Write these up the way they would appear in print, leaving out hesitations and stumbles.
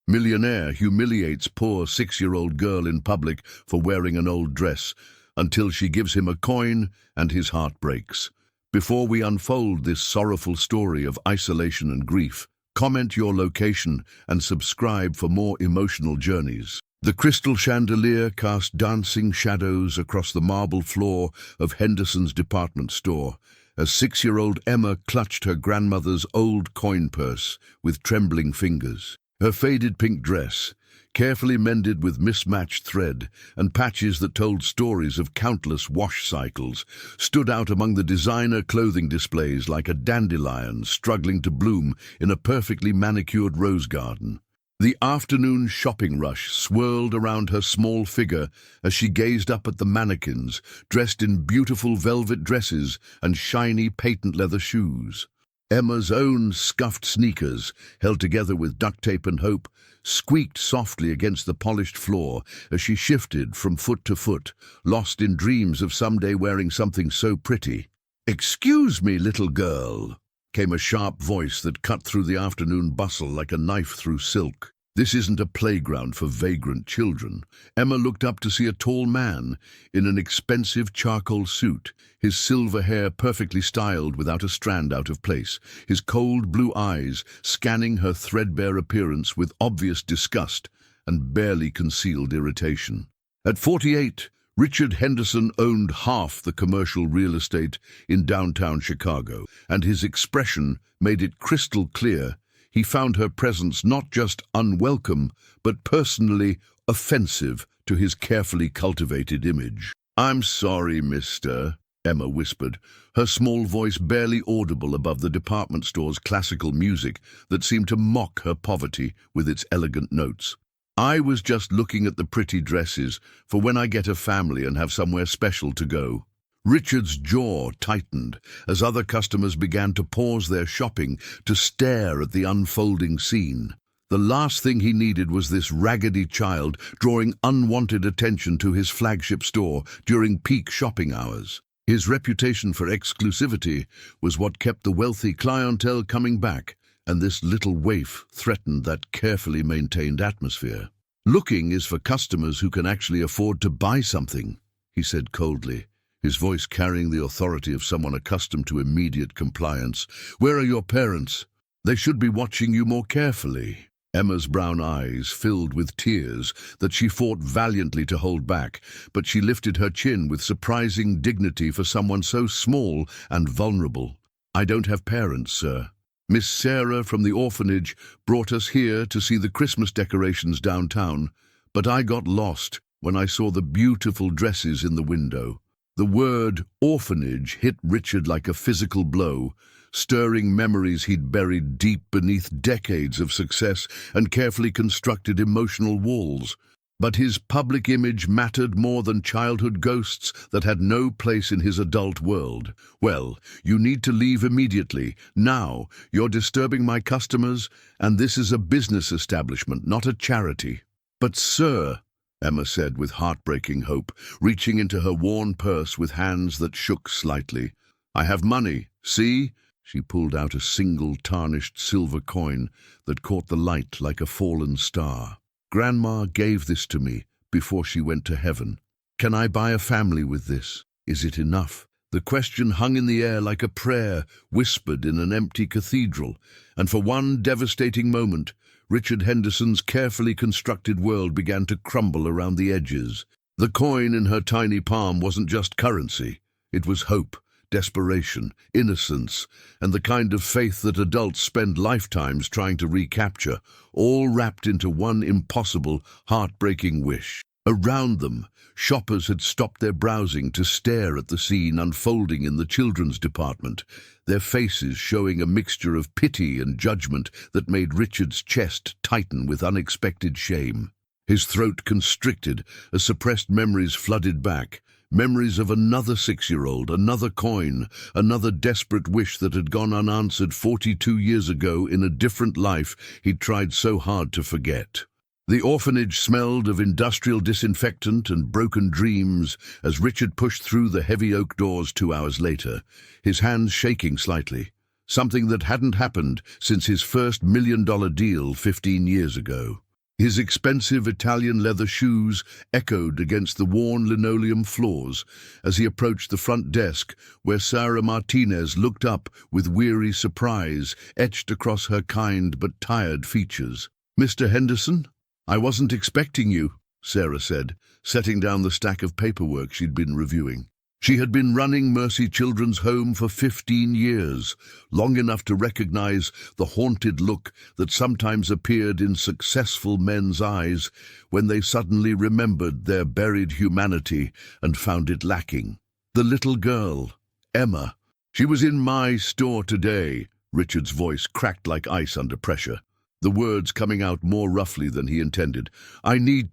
Millionaire humiliates poor 6-year-old girl in public for wearing an old dress until she gives him a coin and his heart breaks. Before we unfold this sorrowful story of isolation and grief, comment your location and subscribe for more emotional journeys. The crystal chandelier cast dancing shadows across the marble floor of Henderson's department store as 6-year-old Emma clutched her grandmother's old coin purse with trembling fingers. Her faded pink dress, carefully mended with mismatched thread and patches that told stories of countless wash cycles, stood out among the designer clothing displays like a dandelion struggling to bloom in a perfectly manicured rose garden. The afternoon shopping rush swirled around her small figure as she gazed up at the mannequins, dressed in beautiful velvet dresses and shiny patent leather shoes. Emma's own scuffed sneakers, held together with duct tape and hope, squeaked softly against the polished floor as she shifted from foot to foot, lost in dreams of someday wearing something so pretty. "Excuse me, little girl," came a sharp voice that cut through the afternoon bustle like a knife through silk. This isn't a playground for vagrant children. Emma looked up to see a tall man in an expensive charcoal suit, his silver hair perfectly styled without a strand out of place, his cold blue eyes scanning her threadbare appearance with obvious disgust and barely concealed irritation. At 48, Richard Henderson owned half the commercial real estate in downtown Chicago, and his expression made it crystal clear he found her presence not just unwelcome, but personally offensive to his carefully cultivated image. "I'm sorry, mister," Emma whispered, her small voice barely audible above the department store's classical music that seemed to mock her poverty with its elegant notes. "I was just looking at the pretty dresses for when I get a family and have somewhere special to go." Richard's jaw tightened as other customers began to pause their shopping to stare at the unfolding scene. The last thing he needed was this raggedy child drawing unwanted attention to his flagship store during peak shopping hours. His reputation for exclusivity was what kept the wealthy clientele coming back, and this little waif threatened that carefully maintained atmosphere. "Looking is for customers who can actually afford to buy something," he said coldly, his voice carrying the authority of someone accustomed to immediate compliance. "Where are your parents? They should be watching you more carefully." Emma's brown eyes filled with tears that she fought valiantly to hold back, but she lifted her chin with surprising dignity for someone so small and vulnerable. "I don't have parents, sir. Miss Sarah from the orphanage brought us here to see the Christmas decorations downtown, but I got lost when I saw the beautiful dresses in the window." The word orphanage hit Richard like a physical blow, stirring memories he'd buried deep beneath decades of success and carefully constructed emotional walls. But his public image mattered more than childhood ghosts that had no place in his adult world. "Well, you need to leave immediately. Now, you're disturbing my customers, and this is a business establishment, not a charity." "But sir," Emma said with heartbreaking hope, reaching into her worn purse with hands that shook slightly. "I have money, see?" She pulled out a single tarnished silver coin that caught the light like a fallen star. "Grandma gave this to me before she went to heaven. Can I buy a family with this? Is it enough?" The question hung in the air like a prayer whispered in an empty cathedral, and for one devastating moment, Richard Henderson's carefully constructed world began to crumble around the edges. The coin in her tiny palm wasn't just currency. It was hope, desperation, innocence, and the kind of faith that adults spend lifetimes trying to recapture, all wrapped into one impossible, heartbreaking wish. Around them, shoppers had stopped their browsing to stare at the scene unfolding in the children's department, their faces showing a mixture of pity and judgment that made Richard's chest tighten with unexpected shame. His throat constricted as suppressed memories flooded back, memories of another 6-year-old, another coin, another desperate wish that had gone unanswered 42 years ago in a different life he'd tried so hard to forget. The orphanage smelled of industrial disinfectant and broken dreams as Richard pushed through the heavy oak doors 2 hours later, his hands shaking slightly, something that hadn't happened since his first $1 million deal 15 years ago. His expensive Italian leather shoes echoed against the worn linoleum floors as he approached the front desk, where Sarah Martinez looked up with weary surprise etched across her kind but tired features. "Mr. Henderson? I wasn't expecting you," Sarah said, setting down the stack of paperwork she'd been reviewing. She had been running Mercy Children's Home for 15 years, long enough to recognize the haunted look that sometimes appeared in successful men's eyes when they suddenly remembered their buried humanity and found it lacking. The little girl, Emma. "She was in my store today," Richard's voice cracked like ice under pressure, the words coming out more roughly than he intended. I need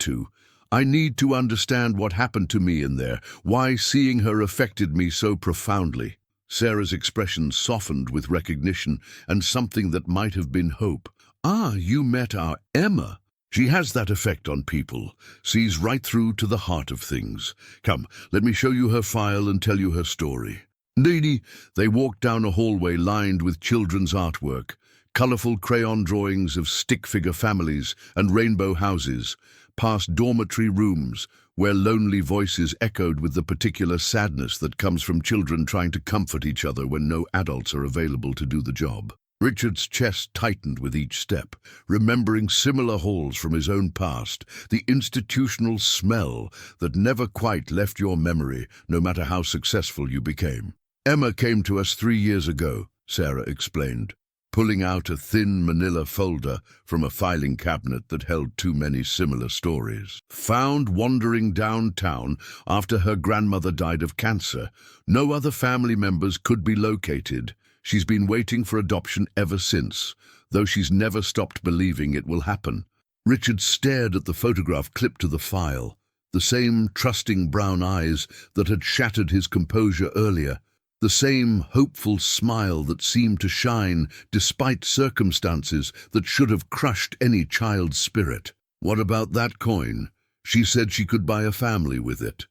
to understand what happened to me in there, why seeing her affected me so profoundly." Sarah's expression softened with recognition and something that might have been hope. "Ah, you met our Emma. She has that effect on people, sees right through to the heart of things. Come, let me show you her file and tell you her story." They walked down a hallway lined with children's artwork, colorful crayon drawings of stick-figure families and rainbow houses, past dormitory rooms where lonely voices echoed with the particular sadness that comes from children trying to comfort each other when no adults are available to do the job. Richard's chest tightened with each step, remembering similar halls from his own past, the institutional smell that never quite left your memory, no matter how successful you became. "Emma came to us 3 years ago," Sarah explained, pulling out a thin manila folder from a filing cabinet that held too many similar stories. "Found wandering downtown after her grandmother died of cancer. No other family members could be located. She's been waiting for adoption ever since, though she's never stopped believing it will happen." Richard stared at the photograph clipped to the file, the same trusting brown eyes that had shattered his composure earlier, the same hopeful smile that seemed to shine despite circumstances that should have crushed any child's spirit. "What about that coin? She said she could buy a family with it."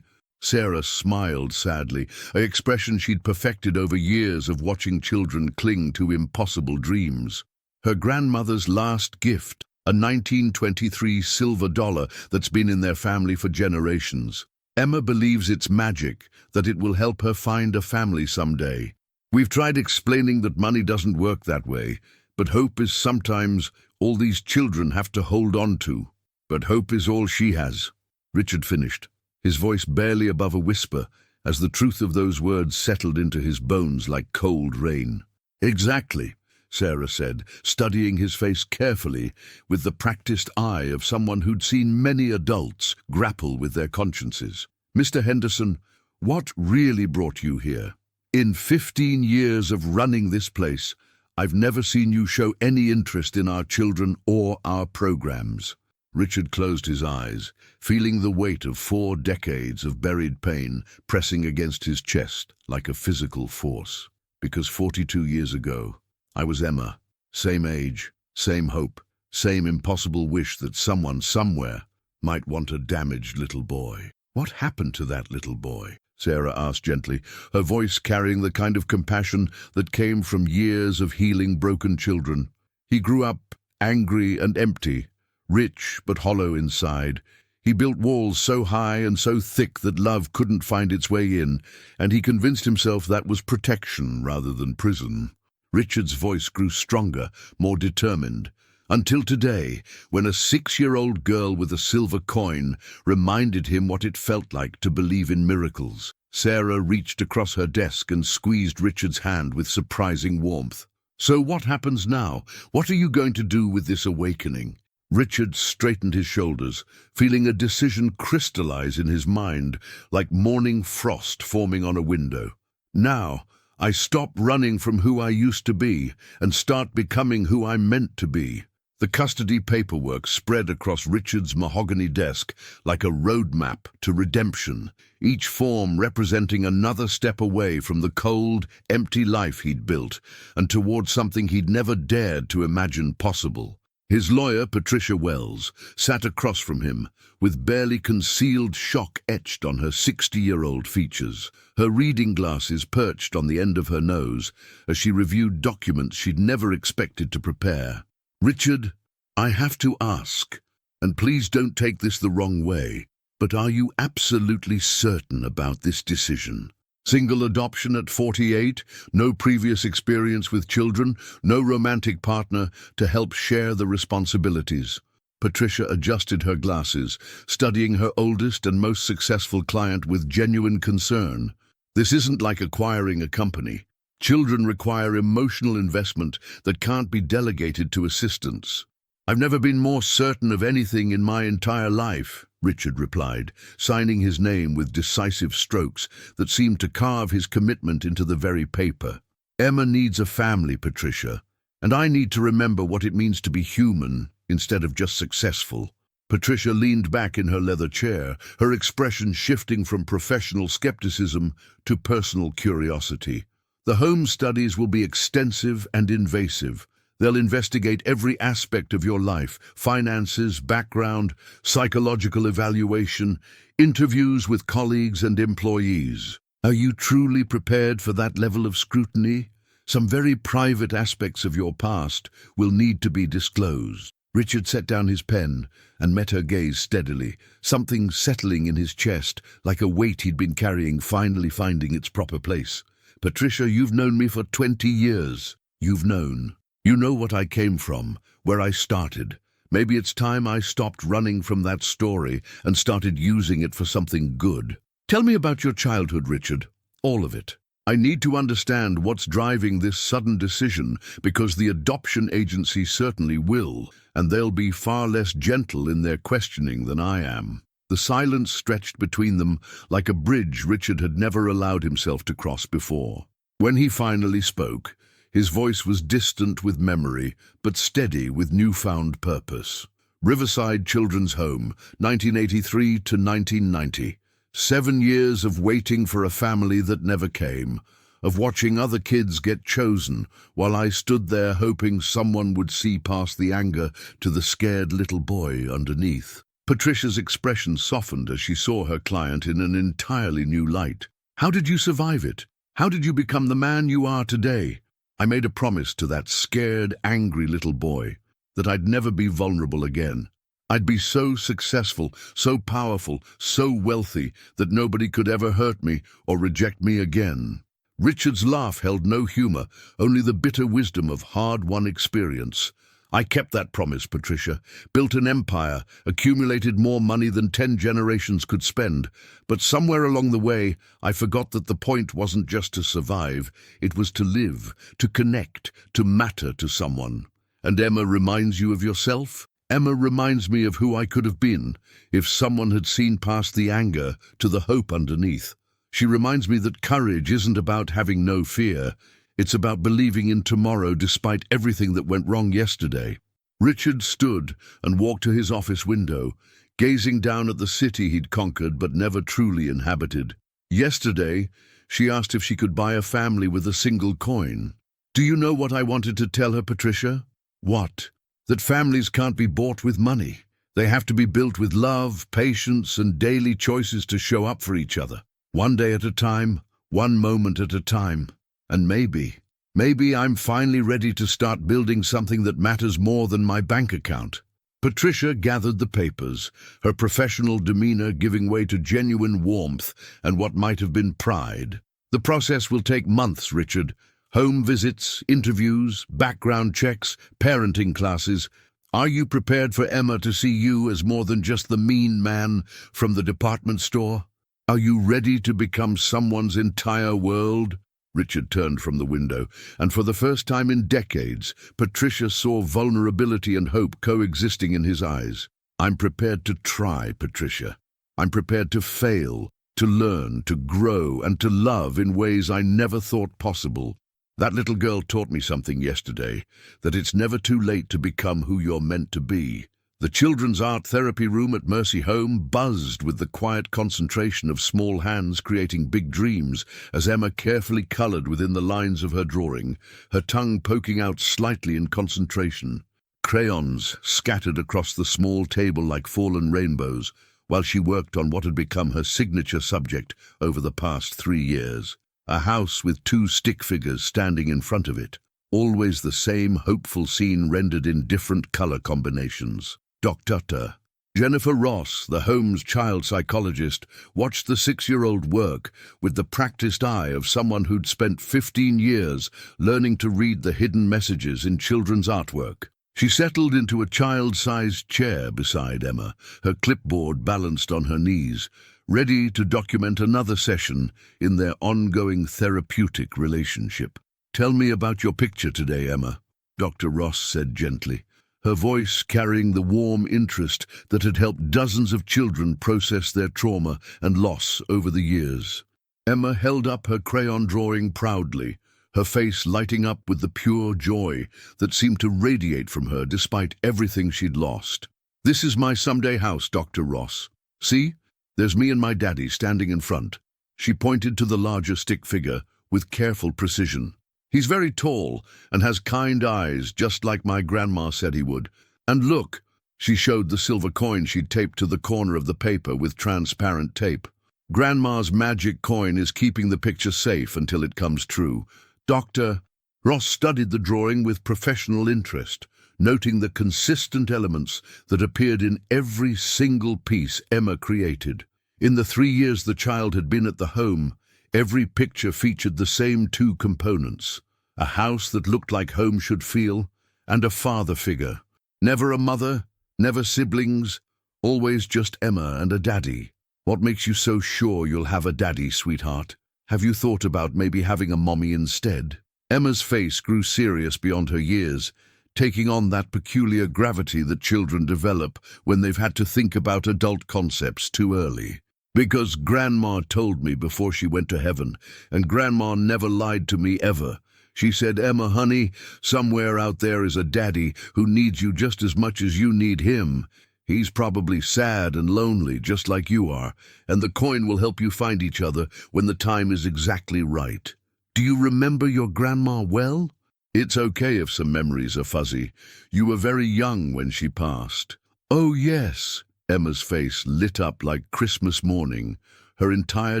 Sarah smiled sadly, an expression she'd perfected over years of watching children cling to impossible dreams. "Her grandmother's last gift, a 1923 silver dollar that's been in their family for generations. Emma believes it's magic, that it will help her find a family someday. We've tried explaining that money doesn't work that way, but hope is sometimes all these children have to hold on to. But hope is all she has." Richard finished, his voice barely above a whisper, as the truth of those words settled into his bones like cold rain. "Exactly," Sarah said, studying his face carefully with the practiced eye of someone who'd seen many adults grapple with their consciences. "Mr. Henderson, what really brought you here? In 15 years of running this place, I've never seen you show any interest in our children or our programs." Richard closed his eyes, feeling the weight of 4 decades of buried pain pressing against his chest like a physical force. "Because 42 years ago, I was Emma, same age, same hope, same impossible wish that someone somewhere might want a damaged little boy." "What happened to that little boy?" Sarah asked gently, her voice carrying the kind of compassion that came from years of healing broken children. "He grew up angry and empty, rich but hollow inside. He built walls so high and so thick that love couldn't find its way in, and he convinced himself that was protection rather than prison." Richard's voice grew stronger, more determined, until today, when a 6-year-old girl with a silver coin reminded him what it felt like to believe in miracles. Sarah reached across her desk and squeezed Richard's hand with surprising warmth. "So what happens now? What are you going to do with this awakening?" Richard straightened his shoulders, feeling a decision crystallize in his mind like morning frost forming on a window. "Now, I stop running from who I used to be and start becoming who I'm meant to be." The custody paperwork spread across Richard's mahogany desk like a roadmap to redemption, each form representing another step away from the cold, empty life he'd built and towards something he'd never dared to imagine possible. His lawyer, Patricia Wells, sat across from him, with barely concealed shock etched on her 60-year-old features, her reading glasses perched on the end of her nose as she reviewed documents she'd never expected to prepare. "Richard, I have to ask," And please don't take this the wrong way, but are you absolutely certain about this decision? Single adoption at 48, no previous experience with children, no romantic partner to help share the responsibilities. Patricia adjusted her glasses, studying her oldest and most successful client with genuine concern. This isn't like acquiring a company. Children require emotional investment that can't be delegated to assistants. I've never been more certain of anything in my entire life, Richard replied, signing his name with decisive strokes that seemed to carve his commitment into the very paper. Emma needs a family, Patricia, and I need to remember what it means to be human instead of just successful. Patricia leaned back in her leather chair, her expression shifting from professional skepticism to personal curiosity. The home studies will be extensive and invasive. They'll investigate every aspect of your life: finances, background, psychological evaluation, interviews with colleagues and employees. Are you truly prepared for that level of scrutiny? Some very private aspects of your past will need to be disclosed. Richard set down his pen and met her gaze steadily, something settling in his chest, like a weight he'd been carrying finally finding its proper place. Patricia, you've known me for 20 years. You've known. You know what I came from, where I started. Maybe it's time I stopped running from that story and started using it for something good. Tell me about your childhood, Richard. All of it. I need to understand what's driving this sudden decision, because the adoption agency certainly will, and they'll be far less gentle in their questioning than I am. The silence stretched between them like a bridge Richard had never allowed himself to cross before. When he finally spoke, his voice was distant with memory, but steady with newfound purpose. Riverside Children's Home, 1983 to 1990. 7 years of waiting for a family that never came, of watching other kids get chosen while I stood there hoping someone would see past the anger to the scared little boy underneath. Patricia's expression softened as she saw her client in an entirely new light. How did you survive it? How did you become the man you are today? I made a promise to that scared, angry little boy that I'd never be vulnerable again. I'd be so successful, so powerful, so wealthy that nobody could ever hurt me or reject me again. Richard's laugh held no humor, only the bitter wisdom of hard-won experience. I kept that promise, Patricia, built an empire, accumulated more money than 10 generations could spend, but somewhere along the way I forgot that the point wasn't just to survive, it was to live, to connect, to matter to someone. And Emma reminds you of yourself? Emma reminds me of who I could have been if someone had seen past the anger to the hope underneath. She reminds me that courage isn't about having no fear. It's about believing in tomorrow despite everything that went wrong yesterday. Richard stood and walked to his office window, gazing down at the city he'd conquered but never truly inhabited. Yesterday, she asked if she could buy a family with a single coin. Do you know what I wanted to tell her, Patricia? What? That families can't be bought with money. They have to be built with love, patience, and daily choices to show up for each other. One day at a time, one moment at a time. And maybe I'm finally ready to start building something that matters more than my bank account. Patricia gathered the papers, her professional demeanor giving way to genuine warmth and what might have been pride. The process will take months, Richard. Home visits, interviews, background checks, parenting classes. Are you prepared for Emma to see you as more than just the mean man from the department store? Are you ready to become someone's entire world? Richard turned from the window, and for the first time in decades, Patricia saw vulnerability and hope coexisting in his eyes. I'm prepared to try, Patricia. I'm prepared to fail, to learn, to grow, and to love in ways I never thought possible. That little girl taught me something yesterday, that it's never too late to become who you're meant to be. The children's art therapy room at Mercy Home buzzed with the quiet concentration of small hands creating big dreams as Emma carefully colored within the lines of her drawing, her tongue poking out slightly in concentration. Crayons scattered across the small table like fallen rainbows, while she worked on what had become her signature subject over the past 3 years. A house with 2 stick figures standing in front of it, always the same hopeful scene rendered in different color combinations. Doctor Jennifer Ross, the home's child psychologist, watched the 6-year-old work with the practiced eye of someone who'd spent 15 years learning to read the hidden messages in children's artwork. She settled into a child-sized chair beside Emma, her clipboard balanced on her knees, ready to document another session in their ongoing therapeutic relationship. "Tell me about your picture today, Emma," Dr. Ross said gently, her voice carrying the warm interest that had helped dozens of children process their trauma and loss over the years. Emma held up her crayon drawing proudly, her face lighting up with the pure joy that seemed to radiate from her despite everything she'd lost. "This is my someday house, Dr. Ross. See, there's me and my daddy standing in front." She pointed to the larger stick figure with careful precision. "He's very tall and has kind eyes, just like my grandma said he would. And look," she showed the silver coin she'd taped to the corner of the paper with transparent tape. "Grandma's magic coin is keeping the picture safe until it comes true." Dr. Ross studied the drawing with professional interest, noting the consistent elements that appeared in every single piece Emma created. In the 3 years the child had been at the home, every picture featured the same 2 components: a house that looked like home should feel, and a father figure. Never a mother, never siblings, always just Emma and a daddy. "What makes you so sure you'll have a daddy, sweetheart? Have you thought about maybe having a mommy instead?" Emma's face grew serious beyond her years, taking on that peculiar gravity that children develop when they've had to think about adult concepts too early. "Because Grandma told me before she went to heaven, and Grandma never lied to me ever. She said, 'Emma, honey, somewhere out there is a daddy who needs you just as much as you need him. He's probably sad and lonely, just like you are, and the coin will help you find each other when the time is exactly right.' Do you remember your grandma well?" "It's okay if some memories are fuzzy. You were very young when she passed." "Oh, yes." Emma's face lit up like Christmas morning, her entire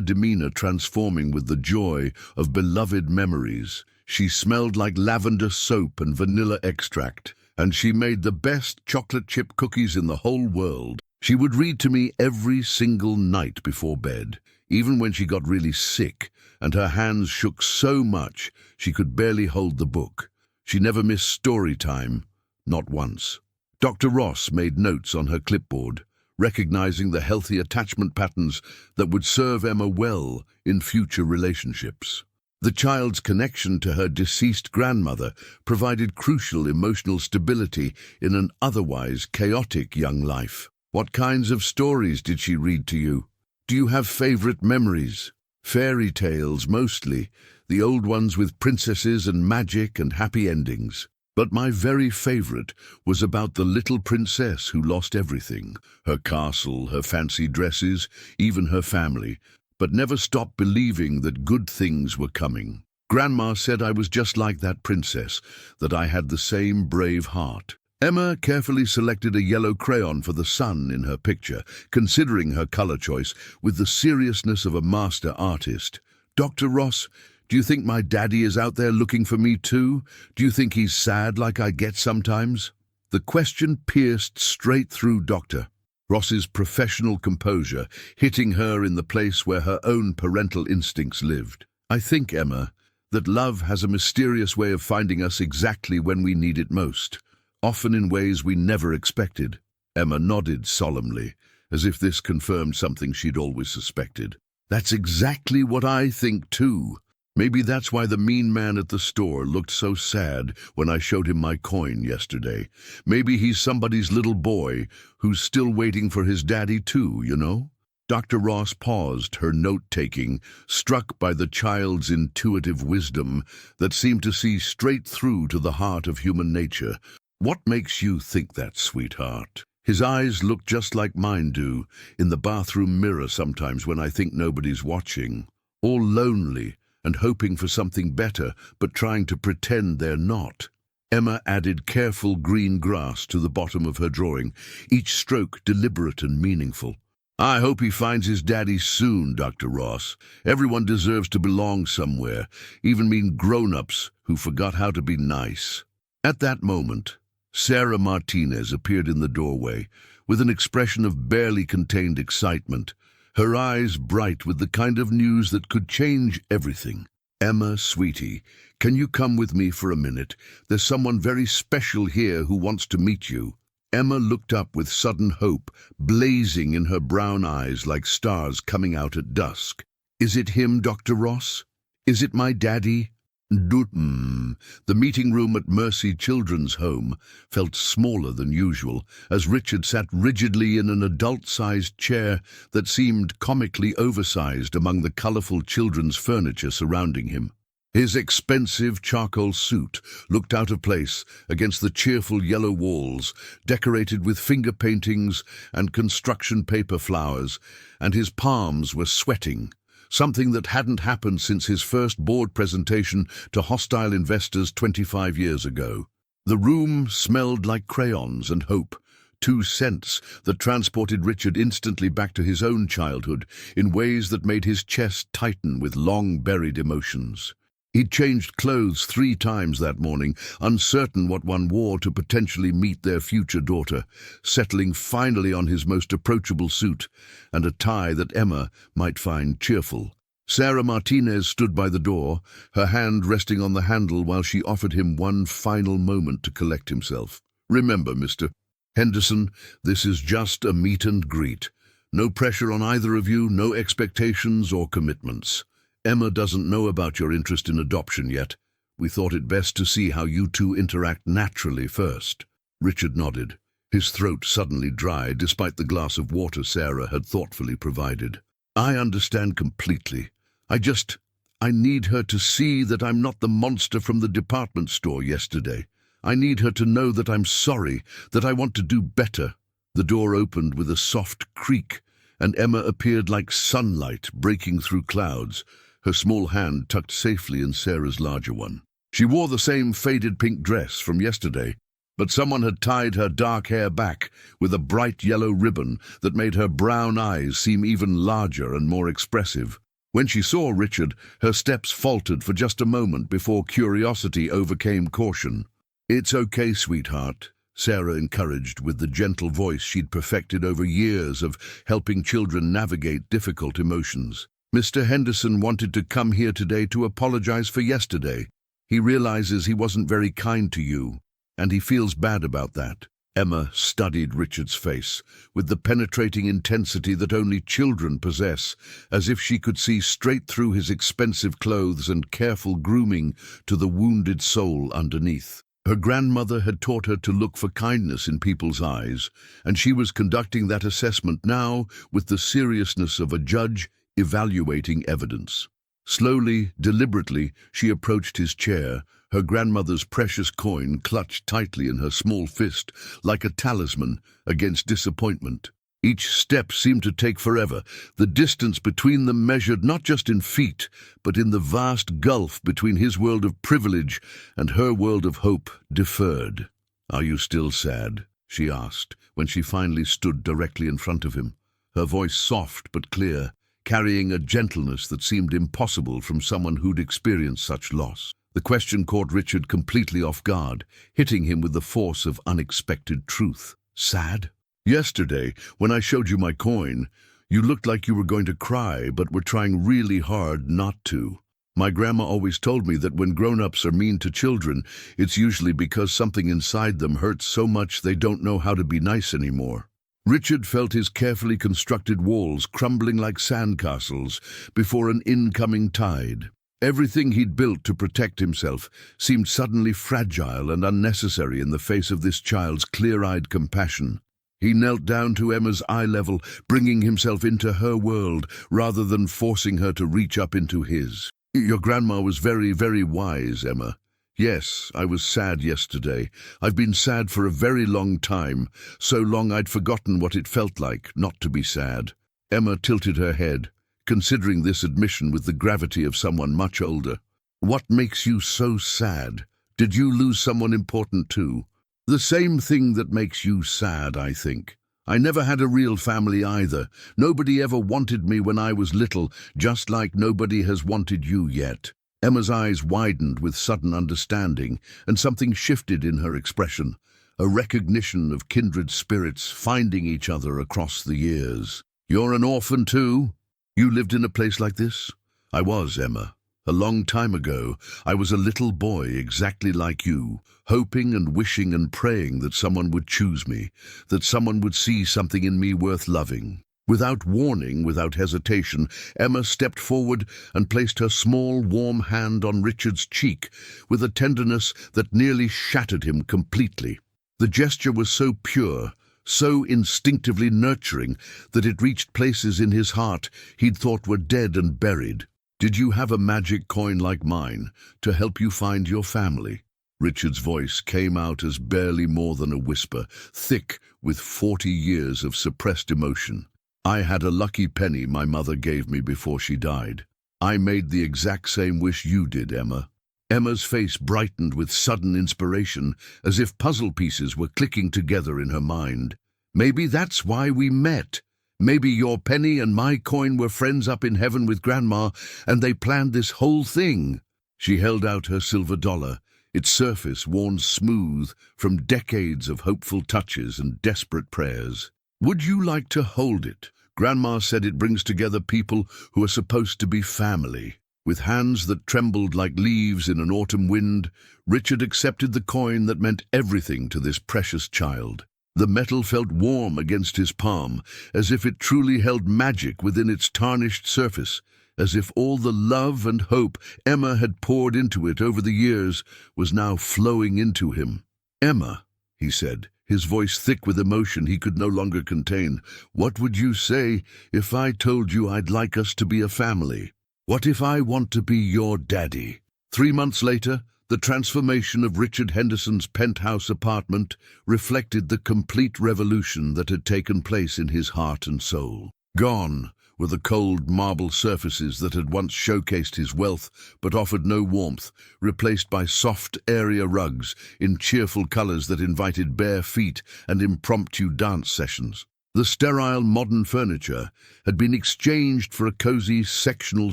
demeanor transforming with the joy of beloved memories. She smelled like lavender soap and vanilla extract, and she made the best chocolate chip cookies in the whole world. She would read to me every single night before bed, even when she got really sick, and her hands shook so much she could barely hold the book. She never missed story time, not once. Dr. Ross made notes on her clipboard, recognizing the healthy attachment patterns that would serve Emma well in future relationships. The child's connection to her deceased grandmother provided crucial emotional stability in an otherwise chaotic young life. "What kinds of stories did she read to you? Do you have favorite memories?" "Fairy tales, mostly, the old ones with princesses and magic and happy endings. But my very favorite was about the little princess who lost everything, her castle, her fancy dresses, even her family, but never stopped believing that good things were coming. Grandma said I was just like that princess, that I had the same brave heart." Emma carefully selected a yellow crayon for the sun in her picture, considering her color choice with the seriousness of a master artist. "Dr. Ross, do you think my daddy is out there looking for me too? Do you think he's sad like I get sometimes?" The question pierced straight through Dr. Ross's professional composure, hitting her in the place where her own parental instincts lived. "I think, Emma, that love has a mysterious way of finding us exactly when we need it most, often in ways we never expected." Emma nodded solemnly, as if this confirmed something she'd always suspected. "That's exactly what I think too. Maybe that's why the mean man at the store looked so sad when I showed him my coin yesterday. Maybe he's somebody's little boy who's still waiting for his daddy too, you know?" Dr. Ross paused her note-taking, struck by the child's intuitive wisdom that seemed to see straight through to the heart of human nature. "What makes you think that, sweetheart?" His eyes look just like mine do, in the bathroom mirror sometimes when I think nobody's watching. All lonely and hoping for something better, but trying to pretend they're not. Emma added careful green grass to the bottom of her drawing, each stroke deliberate and meaningful. "I hope he finds his daddy soon, Dr. Ross. Everyone deserves to belong somewhere, even mean grown-ups who forgot how to be nice." At that moment, Sarah Martinez appeared in the doorway with an expression of barely contained excitement, her eyes bright with the kind of news that could change everything. "Emma, sweetie, can you come with me for a minute? There's someone very special here who wants to meet you." Emma looked up with sudden hope, blazing in her brown eyes like stars coming out at dusk. "Is it him, Dr. Ross? Is it my daddy?" The meeting room at Mercy Children's Home felt smaller than usual as Richard sat rigidly in an adult-sized chair that seemed comically oversized among the colorful children's furniture surrounding him. His expensive charcoal suit looked out of place against the cheerful yellow walls, decorated with finger paintings and construction paper flowers, and his palms were sweating, something that hadn't happened since his first board presentation to hostile investors 25 years ago. The room smelled like crayons and hope, two scents that transported Richard instantly back to his own childhood in ways that made his chest tighten with long-buried emotions. He'd changed clothes 3 times that morning, uncertain what one wore to potentially meet their future daughter, settling finally on his most approachable suit and a tie that Emma might find cheerful. Sarah Martinez stood by the door, her hand resting on the handle while she offered him one final moment to collect himself. "Remember, Mr. Henderson, this is just a meet and greet. No pressure on either of you, no expectations or commitments. Emma doesn't know about your interest in adoption yet. We thought it best to see how you two interact naturally first." Richard nodded, his throat suddenly dry despite the glass of water Sarah had thoughtfully provided. "I understand completely. I need her to see that I'm not the monster from the department store yesterday. I need her to know that I'm sorry, that I want to do better." The door opened with a soft creak, and Emma appeared like sunlight breaking through clouds, her small hand tucked safely in Sarah's larger one. She wore the same faded pink dress from yesterday, but someone had tied her dark hair back with a bright yellow ribbon that made her brown eyes seem even larger and more expressive. When she saw Richard, her steps faltered for just a moment before curiosity overcame caution. "It's okay, sweetheart," Sarah encouraged with the gentle voice she'd perfected over years of helping children navigate difficult emotions. "Mr. Henderson wanted to come here today to apologize for yesterday. He realizes he wasn't very kind to you, and he feels bad about that." Emma studied Richard's face with the penetrating intensity that only children possess, as if she could see straight through his expensive clothes and careful grooming to the wounded soul underneath. Her grandmother had taught her to look for kindness in people's eyes, and she was conducting that assessment now with the seriousness of a judge evaluating evidence. Slowly, deliberately, she approached his chair, her grandmother's precious coin clutched tightly in her small fist, like a talisman against disappointment. Each step seemed to take forever, the distance between them measured not just in feet, but in the vast gulf between his world of privilege and her world of hope deferred. "Are you still sad?" she asked, when she finally stood directly in front of him, her voice soft but clear, carrying a gentleness that seemed impossible from someone who'd experienced such loss. The question caught Richard completely off guard, hitting him with the force of unexpected truth. "Sad? Yesterday, when I showed you my coin, you looked like you were going to cry, but were trying really hard not to. My grandma always told me that when grown-ups are mean to children, it's usually because something inside them hurts so much they don't know how to be nice anymore." Richard felt his carefully constructed walls crumbling like sandcastles before an incoming tide. Everything he'd built to protect himself seemed suddenly fragile and unnecessary in the face of this child's clear-eyed compassion. He knelt down to Emma's eye level, bringing himself into her world rather than forcing her to reach up into his. "Your grandma was very, very wise, Emma. Yes, I was sad yesterday. I've been sad for a very long time, so long I'd forgotten what it felt like not to be sad." Emma tilted her head, considering this admission with the gravity of someone much older. "What makes you so sad? Did you lose someone important too?" "The same thing that makes you sad, I think. I never had a real family either. Nobody ever wanted me when I was little, just like nobody has wanted you yet." Emma's eyes widened with sudden understanding, and something shifted in her expression. a recognition of kindred spirits finding each other across the years. You're an orphan too? You lived in a place like this? I was, Emma. A long time ago, I was a little boy exactly like you, hoping and wishing and praying that someone would choose me, that someone would see something in me worth loving. Without warning, without hesitation, Emma stepped forward and placed her small, warm hand on Richard's cheek with a tenderness that nearly shattered him completely. The gesture was so pure, so instinctively nurturing, that it reached places in his heart he'd thought were dead and buried. Did you have a magic coin like mine to help you find your family? Richard's voice came out as barely more than a whisper, thick with 40 years of suppressed emotion. I had a lucky penny my mother gave me before she died. I made the exact same wish you did, Emma. Emma's face brightened with sudden inspiration, as if puzzle pieces were clicking together in her mind. Maybe that's why we met. Maybe your penny and my coin were friends up in heaven with Grandma, and they planned this whole thing. She held out her silver dollar, its surface worn smooth from decades of hopeful touches and desperate prayers. Would you like to hold it? Grandma said it brings together people who are supposed to be family. With hands that trembled like leaves in an autumn wind, Richard accepted the coin that meant everything to this precious child. The metal felt warm against his palm, as if it truly held magic within its tarnished surface, as if all the love and hope Emma had poured into it over the years was now flowing into him. "Emma," he said, his voice thick with emotion he could no longer contain, "what would you say if I told you I'd like us to be a family? What if I want to be your daddy?" 3 months later, the transformation of Richard Henderson's penthouse apartment reflected the complete revolution that had taken place in his heart and soul. Gone were the cold marble surfaces that had once showcased his wealth but offered no warmth, replaced by soft area rugs in cheerful colors that invited bare feet and impromptu dance sessions. The sterile modern furniture had been exchanged for a cozy sectional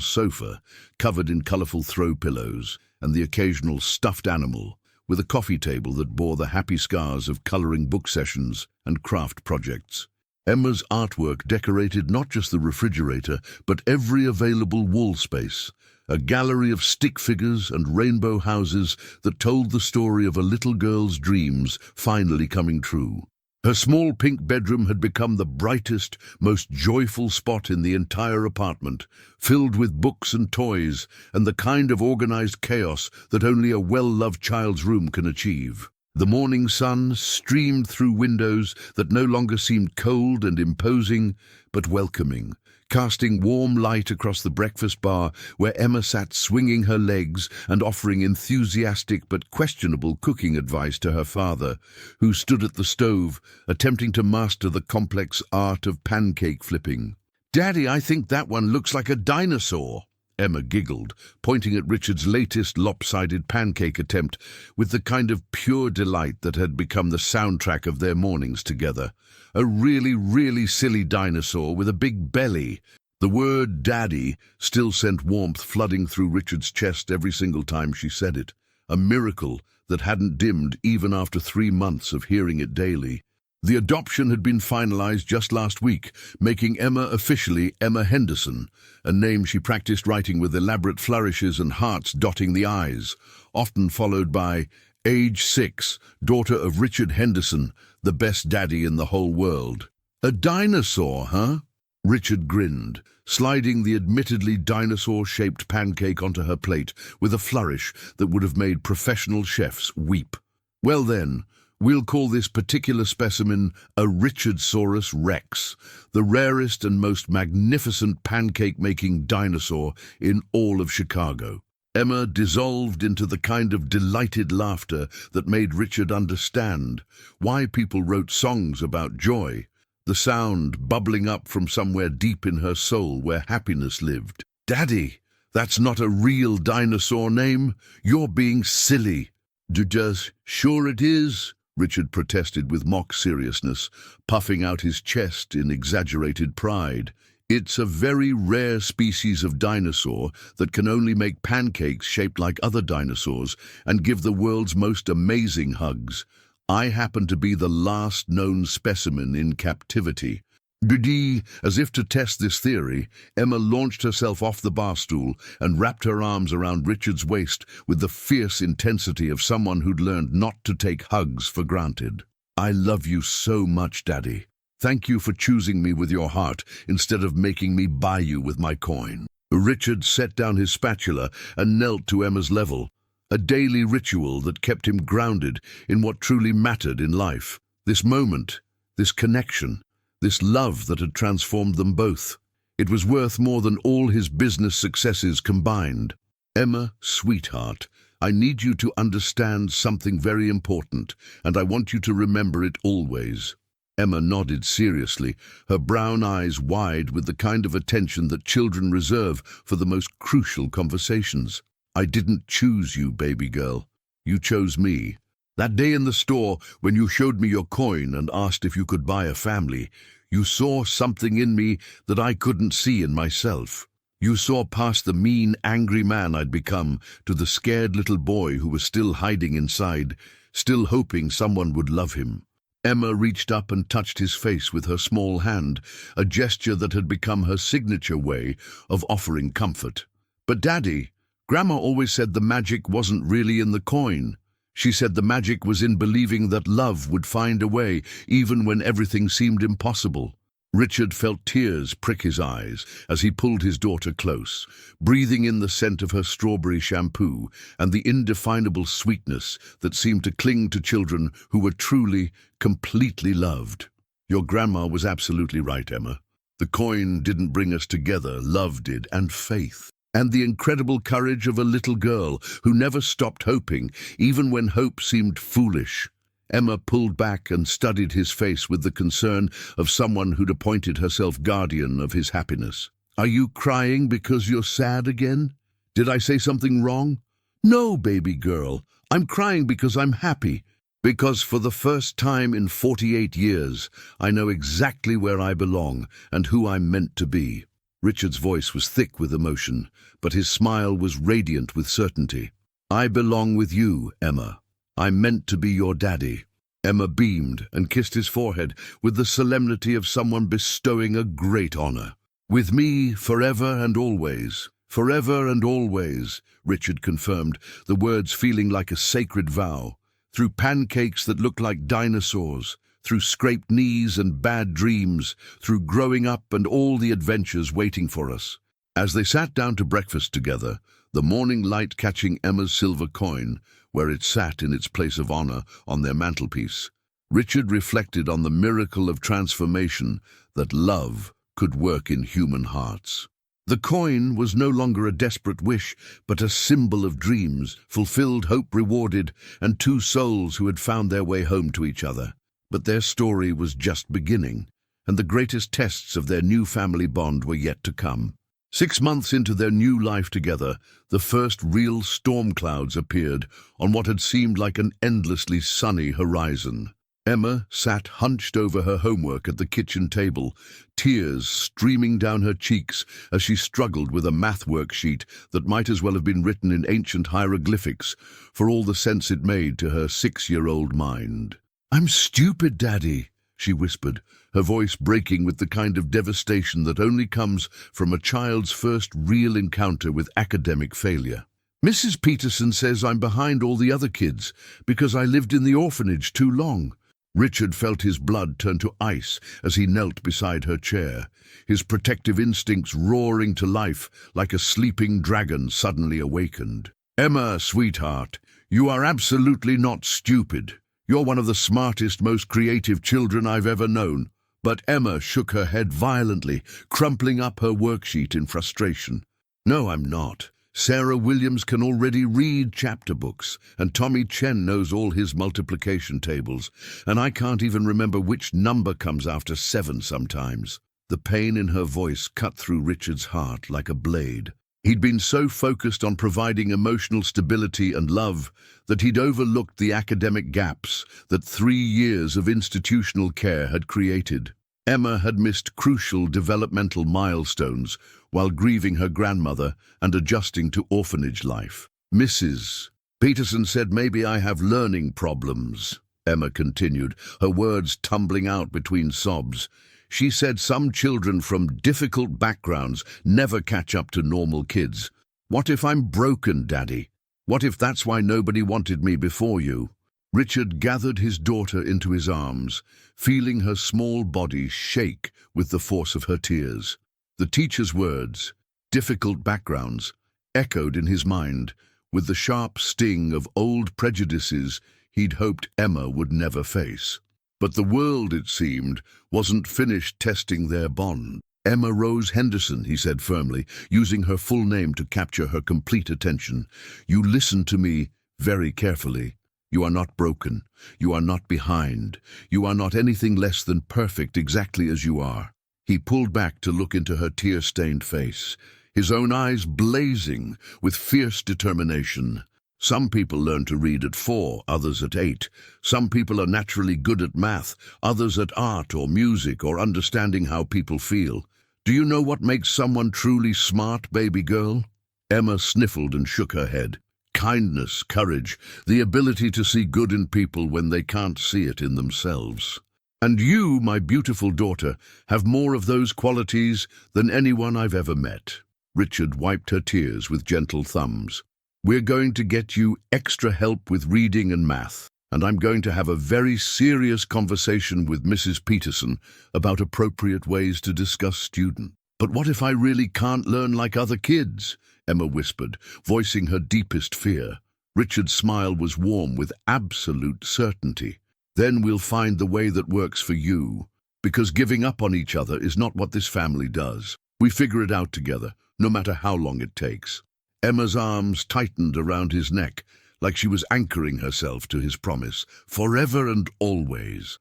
sofa covered in colorful throw pillows and the occasional stuffed animal, with a coffee table that bore the happy scars of coloring book sessions and craft projects. Emma's artwork decorated not just the refrigerator, but every available wall space, a gallery of stick figures and rainbow houses that told the story of a little girl's dreams finally coming true. Her small pink bedroom had become the brightest, most joyful spot in the entire apartment, filled with books and toys and the kind of organized chaos that only a well-loved child's room can achieve. The morning sun streamed through windows that no longer seemed cold and imposing, but welcoming, casting warm light across the breakfast bar where Emma sat swinging her legs and offering enthusiastic but questionable cooking advice to her father, who stood at the stove, attempting to master the complex art of pancake flipping. "Daddy, I think that one looks like a dinosaur," Emma giggled, pointing at Richard's latest lopsided pancake attempt with the kind of pure delight that had become the soundtrack of their mornings together. "A really, really silly dinosaur with a big belly." The word "daddy" still sent warmth flooding through Richard's chest every single time she said it, a miracle that hadn't dimmed even after 3 months of hearing it daily. The adoption had been finalized just last week, making Emma officially Emma Henderson, a name she practiced writing with elaborate flourishes and hearts dotting the I's, often followed by age 6, daughter of Richard Henderson, the best daddy in the whole world. "A dinosaur, huh?" Richard grinned, sliding the admittedly dinosaur-shaped pancake onto her plate with a flourish that would have made professional chefs weep. "Well then, we'll call this particular specimen a Richardsaurus rex, the rarest and most magnificent pancake-making dinosaur in all of Chicago." Emma dissolved into the kind of delighted laughter that made Richard understand why people wrote songs about joy, the sound bubbling up from somewhere deep in her soul where happiness lived. "Daddy, that's not a real dinosaur name. You're being silly." "Just sure it is," Richard protested with mock seriousness, puffing out his chest in exaggerated pride. "It's a very rare species of dinosaur that can only make pancakes shaped like other dinosaurs and give the world's most amazing hugs. I happen to be the last known specimen in captivity. Dee, as if to test this theory, Emma launched herself off the bar stool and wrapped her arms around Richard's waist with the fierce intensity of someone who'd learned not to take hugs for granted. I love you so much, Daddy. Thank you for choosing me with your heart instead of making me buy you with my coin. Richard set down his spatula and knelt to Emma's level, a daily ritual that kept him grounded in what truly mattered in life. This moment, this connection, this love that had transformed them both. It was worth more than all his business successes combined. Emma, sweetheart, I need you to understand something very important, and I want you to remember it always. Emma nodded seriously, her brown eyes wide with the kind of attention that children reserve for the most crucial conversations. I didn't choose you, baby girl. You chose me. That day in the store, when you showed me your coin and asked if you could buy a family, you saw something in me that I couldn't see in myself. You saw past the mean, angry man I'd become to the scared little boy who was still hiding inside, still hoping someone would love him. Emma reached up and touched his face with her small hand, a gesture that had become her signature way of offering comfort. But Daddy, Grandma always said the magic wasn't really in the coin. She said the magic was in believing that love would find a way, even when everything seemed impossible. Richard felt tears prick his eyes as he pulled his daughter close, breathing in the scent of her strawberry shampoo and the indefinable sweetness that seemed to cling to children who were truly, completely loved. Your grandma was absolutely right, Emma. The coin didn't bring us together, love did, and faith. And the incredible courage of a little girl who never stopped hoping, even when hope seemed foolish. Emma pulled back and studied his face with the concern of someone who'd appointed herself guardian of his happiness. Are you crying because you're sad again? Did I say something wrong? No, baby girl. I'm crying because I'm happy. Because for the first time in 48 years, I know exactly where I belong and who I'm meant to be. Richard's voice was thick with emotion, but his smile was radiant with certainty. I belong with you, Emma. I'm meant to be your daddy. Emma beamed and kissed his forehead with the solemnity of someone bestowing a great honor. With me forever and always. Forever and always, Richard confirmed, the words feeling like a sacred vow. Through pancakes that looked like dinosaurs, through scraped knees and bad dreams, through growing up and all the adventures waiting for us. As they sat down to breakfast together, the morning light catching Emma's silver coin, where it sat in its place of honor on their mantelpiece, Richard reflected on the miracle of transformation that love could work in human hearts. The coin was no longer a desperate wish, but a symbol of dreams, fulfilled hope rewarded, and two souls who had found their way home to each other. But their story was just beginning, and the greatest tests of their new family bond were yet to come. 6 months into their new life together, the first real storm clouds appeared on what had seemed like an endlessly sunny horizon. Emma sat hunched over her homework at the kitchen table, tears streaming down her cheeks as she struggled with a math worksheet that might as well have been written in ancient hieroglyphics, for all the sense it made to her 6-year-old mind. I'm stupid, Daddy, she whispered, her voice breaking with the kind of devastation that only comes from a child's first real encounter with academic failure. Mrs. Peterson says I'm behind all the other kids because I lived in the orphanage too long. Richard felt his blood turn to ice as he knelt beside her chair, his protective instincts roaring to life like a sleeping dragon suddenly awakened. Emma, sweetheart, you are absolutely not stupid. You're one of the smartest, most creative children I've ever known. But Emma shook her head violently, crumpling up her worksheet in frustration. No, I'm not. Sarah Williams can already read chapter books, and Tommy Chen knows all his multiplication tables, and I can't even remember which number comes after 7 sometimes. The pain in her voice cut through Richard's heart like a blade. He'd been so focused on providing emotional stability and love that he'd overlooked the academic gaps that 3 years of institutional care had created. Emma had missed crucial developmental milestones while grieving her grandmother and adjusting to orphanage life. Mrs. Peterson said maybe I have learning problems. Emma continued, her words tumbling out between sobs. She said some children from difficult backgrounds never catch up to normal kids. What if I'm broken, Daddy? What if that's why nobody wanted me before you? Richard gathered his daughter into his arms, feeling her small body shake with the force of her tears. The teacher's words, difficult backgrounds, echoed in his mind with the sharp sting of old prejudices he'd hoped Emma would never face. But the world, it seemed, wasn't finished testing their bond. Emma Rose Henderson, he said firmly, using her full name to capture her complete attention. You listen to me very carefully. You are not broken. You are not behind. You are not anything less than perfect exactly as you are. He pulled back to look into her tear-stained face, his own eyes blazing with fierce determination. Some people learn to read at 4, others at 8. Some people are naturally good at math, others at art or music or understanding how people feel. Do you know what makes someone truly smart, baby girl? Emma sniffled and shook her head. Kindness, courage, the ability to see good in people when they can't see it in themselves. And you, my beautiful daughter, have more of those qualities than anyone I've ever met. Richard wiped her tears with gentle thumbs. We're going to get you extra help with reading and math, and I'm going to have a very serious conversation with Mrs. Peterson about appropriate ways to discuss student. But what if I really can't learn like other kids? Emma whispered, voicing her deepest fear. Richard's smile was warm with absolute certainty. Then we'll find the way that works for you, because giving up on each other is not what this family does. We figure it out together, no matter how long it takes. Emma's arms tightened around his neck, like she was anchoring herself to his promise. Forever and always,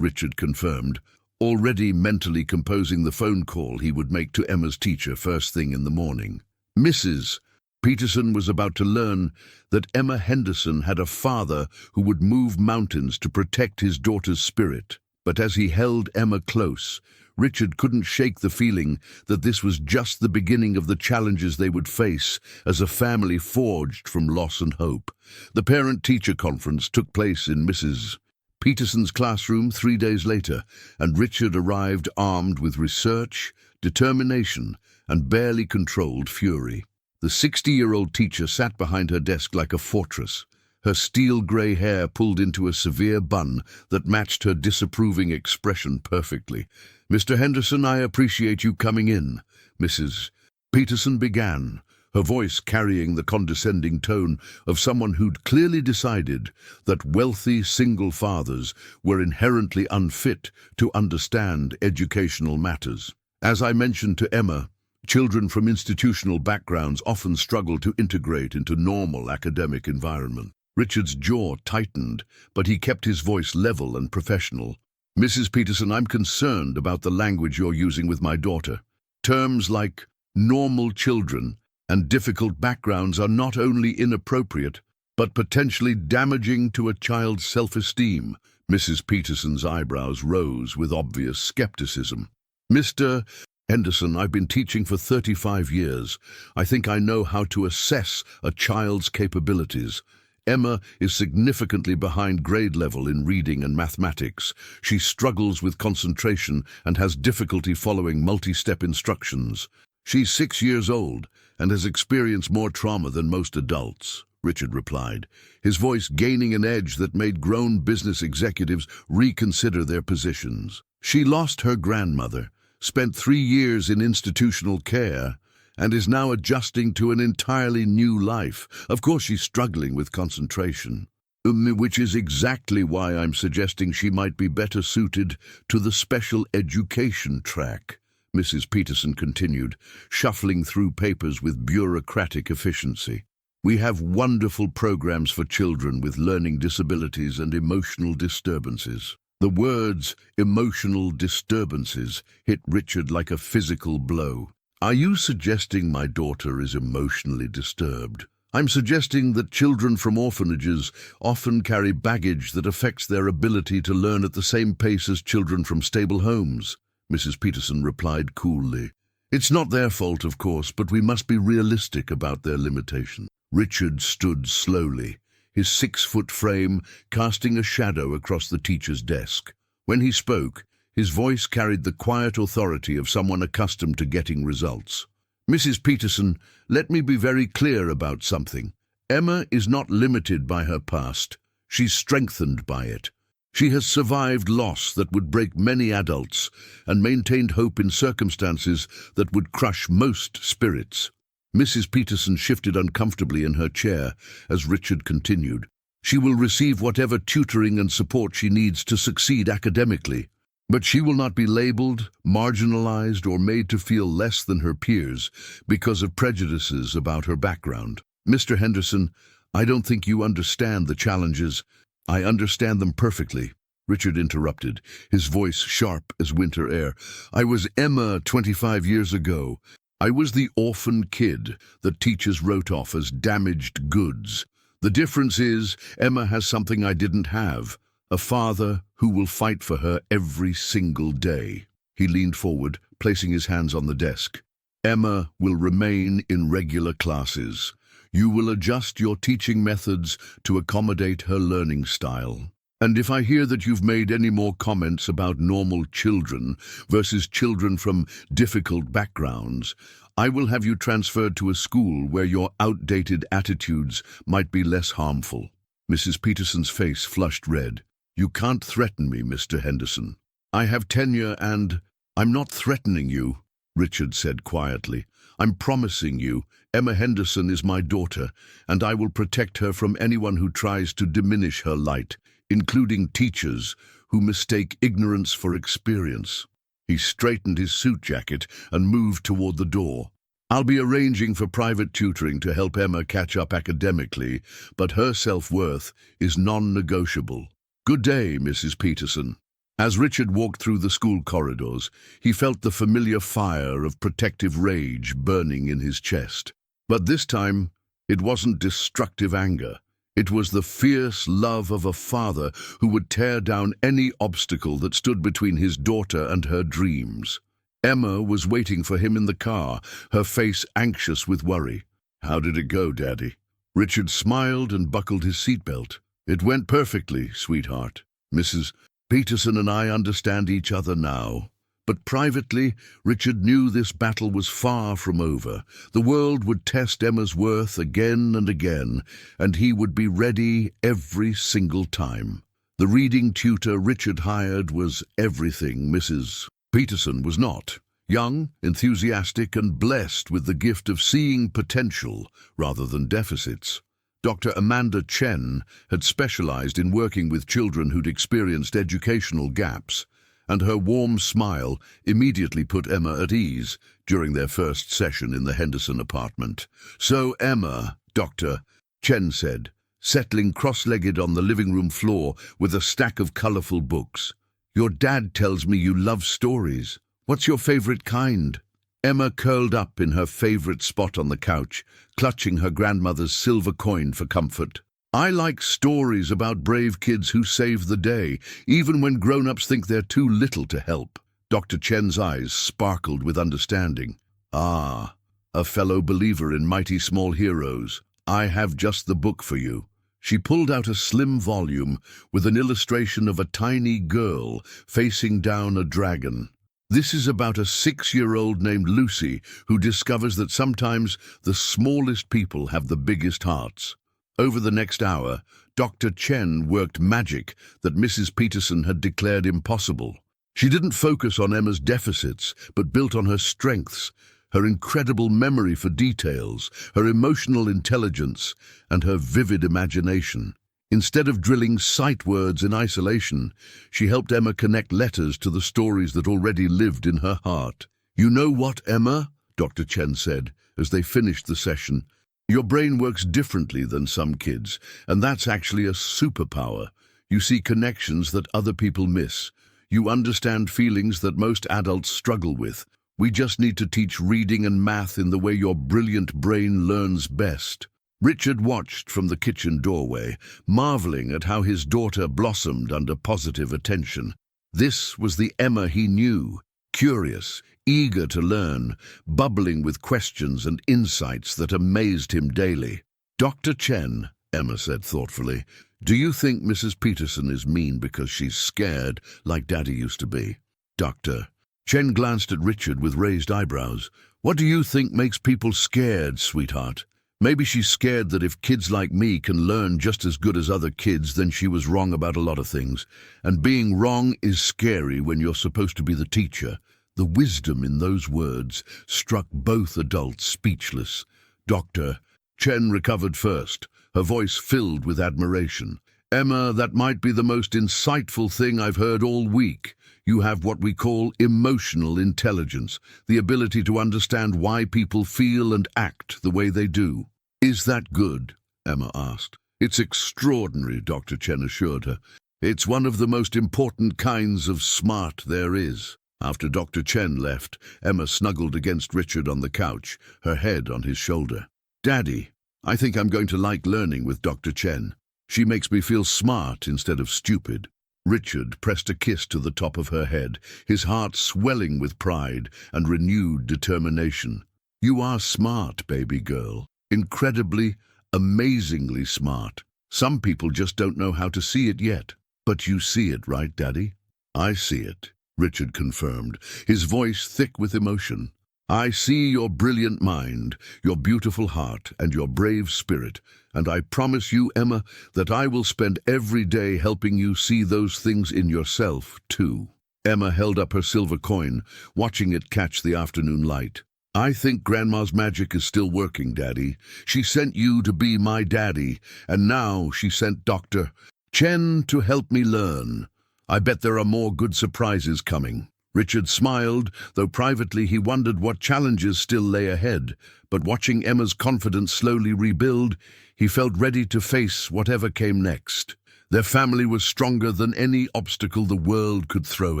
Richard confirmed, already mentally composing the phone call he would make to Emma's teacher first thing in the morning. Mrs. Peterson was about to learn that Emma Henderson had a father who would move mountains to protect his daughter's spirit. But as he held Emma close, Richard couldn't shake the feeling that this was just the beginning of the challenges they would face as a family forged from loss and hope. The parent-teacher conference took place in Mrs. Peterson's classroom 3 days later, and Richard arrived armed with research, determination, and barely controlled fury. The 60-year-old teacher sat behind her desk like a fortress, her steel-grey hair pulled into a severe bun that matched her disapproving expression perfectly. Mr. Henderson, I appreciate you coming in, Mrs. Peterson began, her voice carrying the condescending tone of someone who'd clearly decided that wealthy single fathers were inherently unfit to understand educational matters. As I mentioned to Emma, children from institutional backgrounds often struggle to integrate into normal academic environment. Richard's jaw tightened, but he kept his voice level and professional. Mrs. Peterson, I'm concerned about the language you're using with my daughter. Terms like normal children and difficult backgrounds are not only inappropriate, but potentially damaging to a child's self-esteem. Mrs. Peterson's eyebrows rose with obvious skepticism. Mr. Henderson, I've been teaching for 35 years. I think I know how to assess a child's capabilities. Emma is significantly behind grade level in reading and mathematics. She struggles with concentration and has difficulty following multi-step instructions. She's 6 years old and has experienced more trauma than most adults, Richard replied, his voice gaining an edge that made grown business executives reconsider their positions. She lost her grandmother, spent 3 years in institutional care, and is now adjusting to an entirely new life. Of course, she's struggling with concentration, which is exactly why I'm suggesting she might be better suited to the special education track, Mrs. Peterson continued, shuffling through papers with bureaucratic efficiency. We have wonderful programs for children with learning disabilities and emotional disturbances. The words emotional disturbances hit Richard like a physical blow. Are you suggesting my daughter is emotionally disturbed? I'm suggesting that children from orphanages often carry baggage that affects their ability to learn at the same pace as children from stable homes, Mrs. Peterson replied coolly. It's not their fault, of course, but we must be realistic about their limitation. Richard stood slowly, his 6-foot frame casting a shadow across the teacher's desk. When he spoke, his voice carried the quiet authority of someone accustomed to getting results. "Mrs. Peterson, let me be very clear about something. Emma is not limited by her past. She's strengthened by it. She has survived loss that would break many adults and maintained hope in circumstances that would crush most spirits." Mrs. Peterson shifted uncomfortably in her chair as Richard continued. "She will receive whatever tutoring and support she needs to succeed academically, but she will not be labeled, marginalized, or made to feel less than her peers because of prejudices about her background. Mr. Henderson, I don't think you understand the challenges." "I understand them perfectly," Richard interrupted, his voice sharp as winter air. "I was Emma 25 years ago. I was the orphan kid that teachers wrote off as damaged goods. The difference is Emma has something I didn't have, a father who will fight for her every single day." He leaned forward, placing his hands on the desk. "Emma will remain in regular classes. You will adjust your teaching methods to accommodate her learning style. And if I hear that you've made any more comments about normal children versus children from difficult backgrounds, I will have you transferred to a school where your outdated attitudes might be less harmful." Mrs. Peterson's face flushed red. "You can't threaten me, Mr. Henderson. I have tenure and—" "I'm not threatening you," Richard said quietly. "I'm promising you, Emma Henderson is my daughter, and I will protect her from anyone who tries to diminish her light, including teachers who mistake ignorance for experience." He straightened his suit jacket and moved toward the door. "I'll be arranging for private tutoring to help Emma catch up academically, but her self-worth is non-negotiable. Good day, Mrs. Peterson." As Richard walked through the school corridors, he felt the familiar fire of protective rage burning in his chest. But this time, it wasn't destructive anger. It was the fierce love of a father who would tear down any obstacle that stood between his daughter and her dreams. Emma was waiting for him in the car, her face anxious with worry. "How did it go, Daddy?" Richard smiled and buckled his seatbelt. "It went perfectly, sweetheart. Mrs. Peterson and I understand each other now." But privately, Richard knew this battle was far from over. The world would test Emma's worth again and again, and he would be ready every single time. The reading tutor Richard hired was everything Mrs. Peterson was not. Young, enthusiastic, and blessed with the gift of seeing potential rather than deficits. Dr. Amanda Chen had specialized in working with children who'd experienced educational gaps, and her warm smile immediately put Emma at ease during their first session in the Henderson apartment. "So, Emma," Dr. Chen said, settling cross-legged on the living room floor with a stack of colorful books, "your dad tells me you love stories. What's your favorite kind?" Emma curled up in her favorite spot on the couch, clutching her grandmother's silver coin for comfort. "I like stories about brave kids who save the day, even when grown-ups think they're too little to help." Dr. Chen's eyes sparkled with understanding. "Ah, a fellow believer in mighty small heroes. I have just the book for you." She pulled out a slim volume with an illustration of a tiny girl facing down a dragon. This is about a 6-year-old named Lucy who discovers that sometimes the smallest people have the biggest hearts. Over the next hour, Dr. Chen worked magic that Mrs. Peterson had declared impossible. She didn't focus on Emma's deficits, but built on her strengths, her incredible memory for details, her emotional intelligence, and her vivid imagination. Instead of drilling sight words in isolation, she helped Emma connect letters to the stories that already lived in her heart. "You know what, Emma?" Dr. Chen said, as they finished the session. "Your brain works differently than some kids, and that's actually a superpower. You see connections that other people miss. You understand feelings that most adults struggle with. We just need to teach reading and math in the way your brilliant brain learns best." Richard watched from the kitchen doorway, marveling at how his daughter blossomed under positive attention. This was the Emma he knew, curious, eager to learn, bubbling with questions and insights that amazed him daily. Dr. Chen, Emma said thoughtfully. Do you think Mrs. Peterson is mean because she's scared, like Daddy used to be? Doctor. Chen glanced at Richard with raised eyebrows. What do you think makes people scared, sweetheart? Maybe she's scared that if kids like me can learn just as good as other kids, then she was wrong about a lot of things. And being wrong is scary when you're supposed to be the teacher. The wisdom in those words struck both adults speechless. Doctor. Chen recovered first, her voice filled with admiration. Emma, that might be the most insightful thing I've heard all week. You have what we call emotional intelligence, the ability to understand why people feel and act the way they do. Is that good? Emma asked. It's extraordinary, Dr. Chen assured her. It's one of the most important kinds of smart there is. After Dr. Chen left, Emma snuggled against Richard on the couch, her head on his shoulder. Daddy, I think I'm going to like learning with Dr. Chen. She makes me feel smart instead of stupid. Richard pressed a kiss to the top of her head, his heart swelling with pride and renewed determination. You are smart, baby girl. Incredibly, amazingly smart. Some people just don't know how to see it yet. But you see it, right, Daddy? I see it, Richard confirmed, his voice thick with emotion. I see your brilliant mind, your beautiful heart, and your brave spirit, and I promise you, Emma, that I will spend every day helping you see those things in yourself, too. Emma held up her silver coin, watching it catch the afternoon light. I think Grandma's magic is still working, Daddy. She sent you to be my daddy, and now she sent Dr. Chen to help me learn. I bet there are more good surprises coming. Richard smiled, though privately he wondered what challenges still lay ahead. But watching Emma's confidence slowly rebuild, he felt ready to face whatever came next. Their family was stronger than any obstacle the world could throw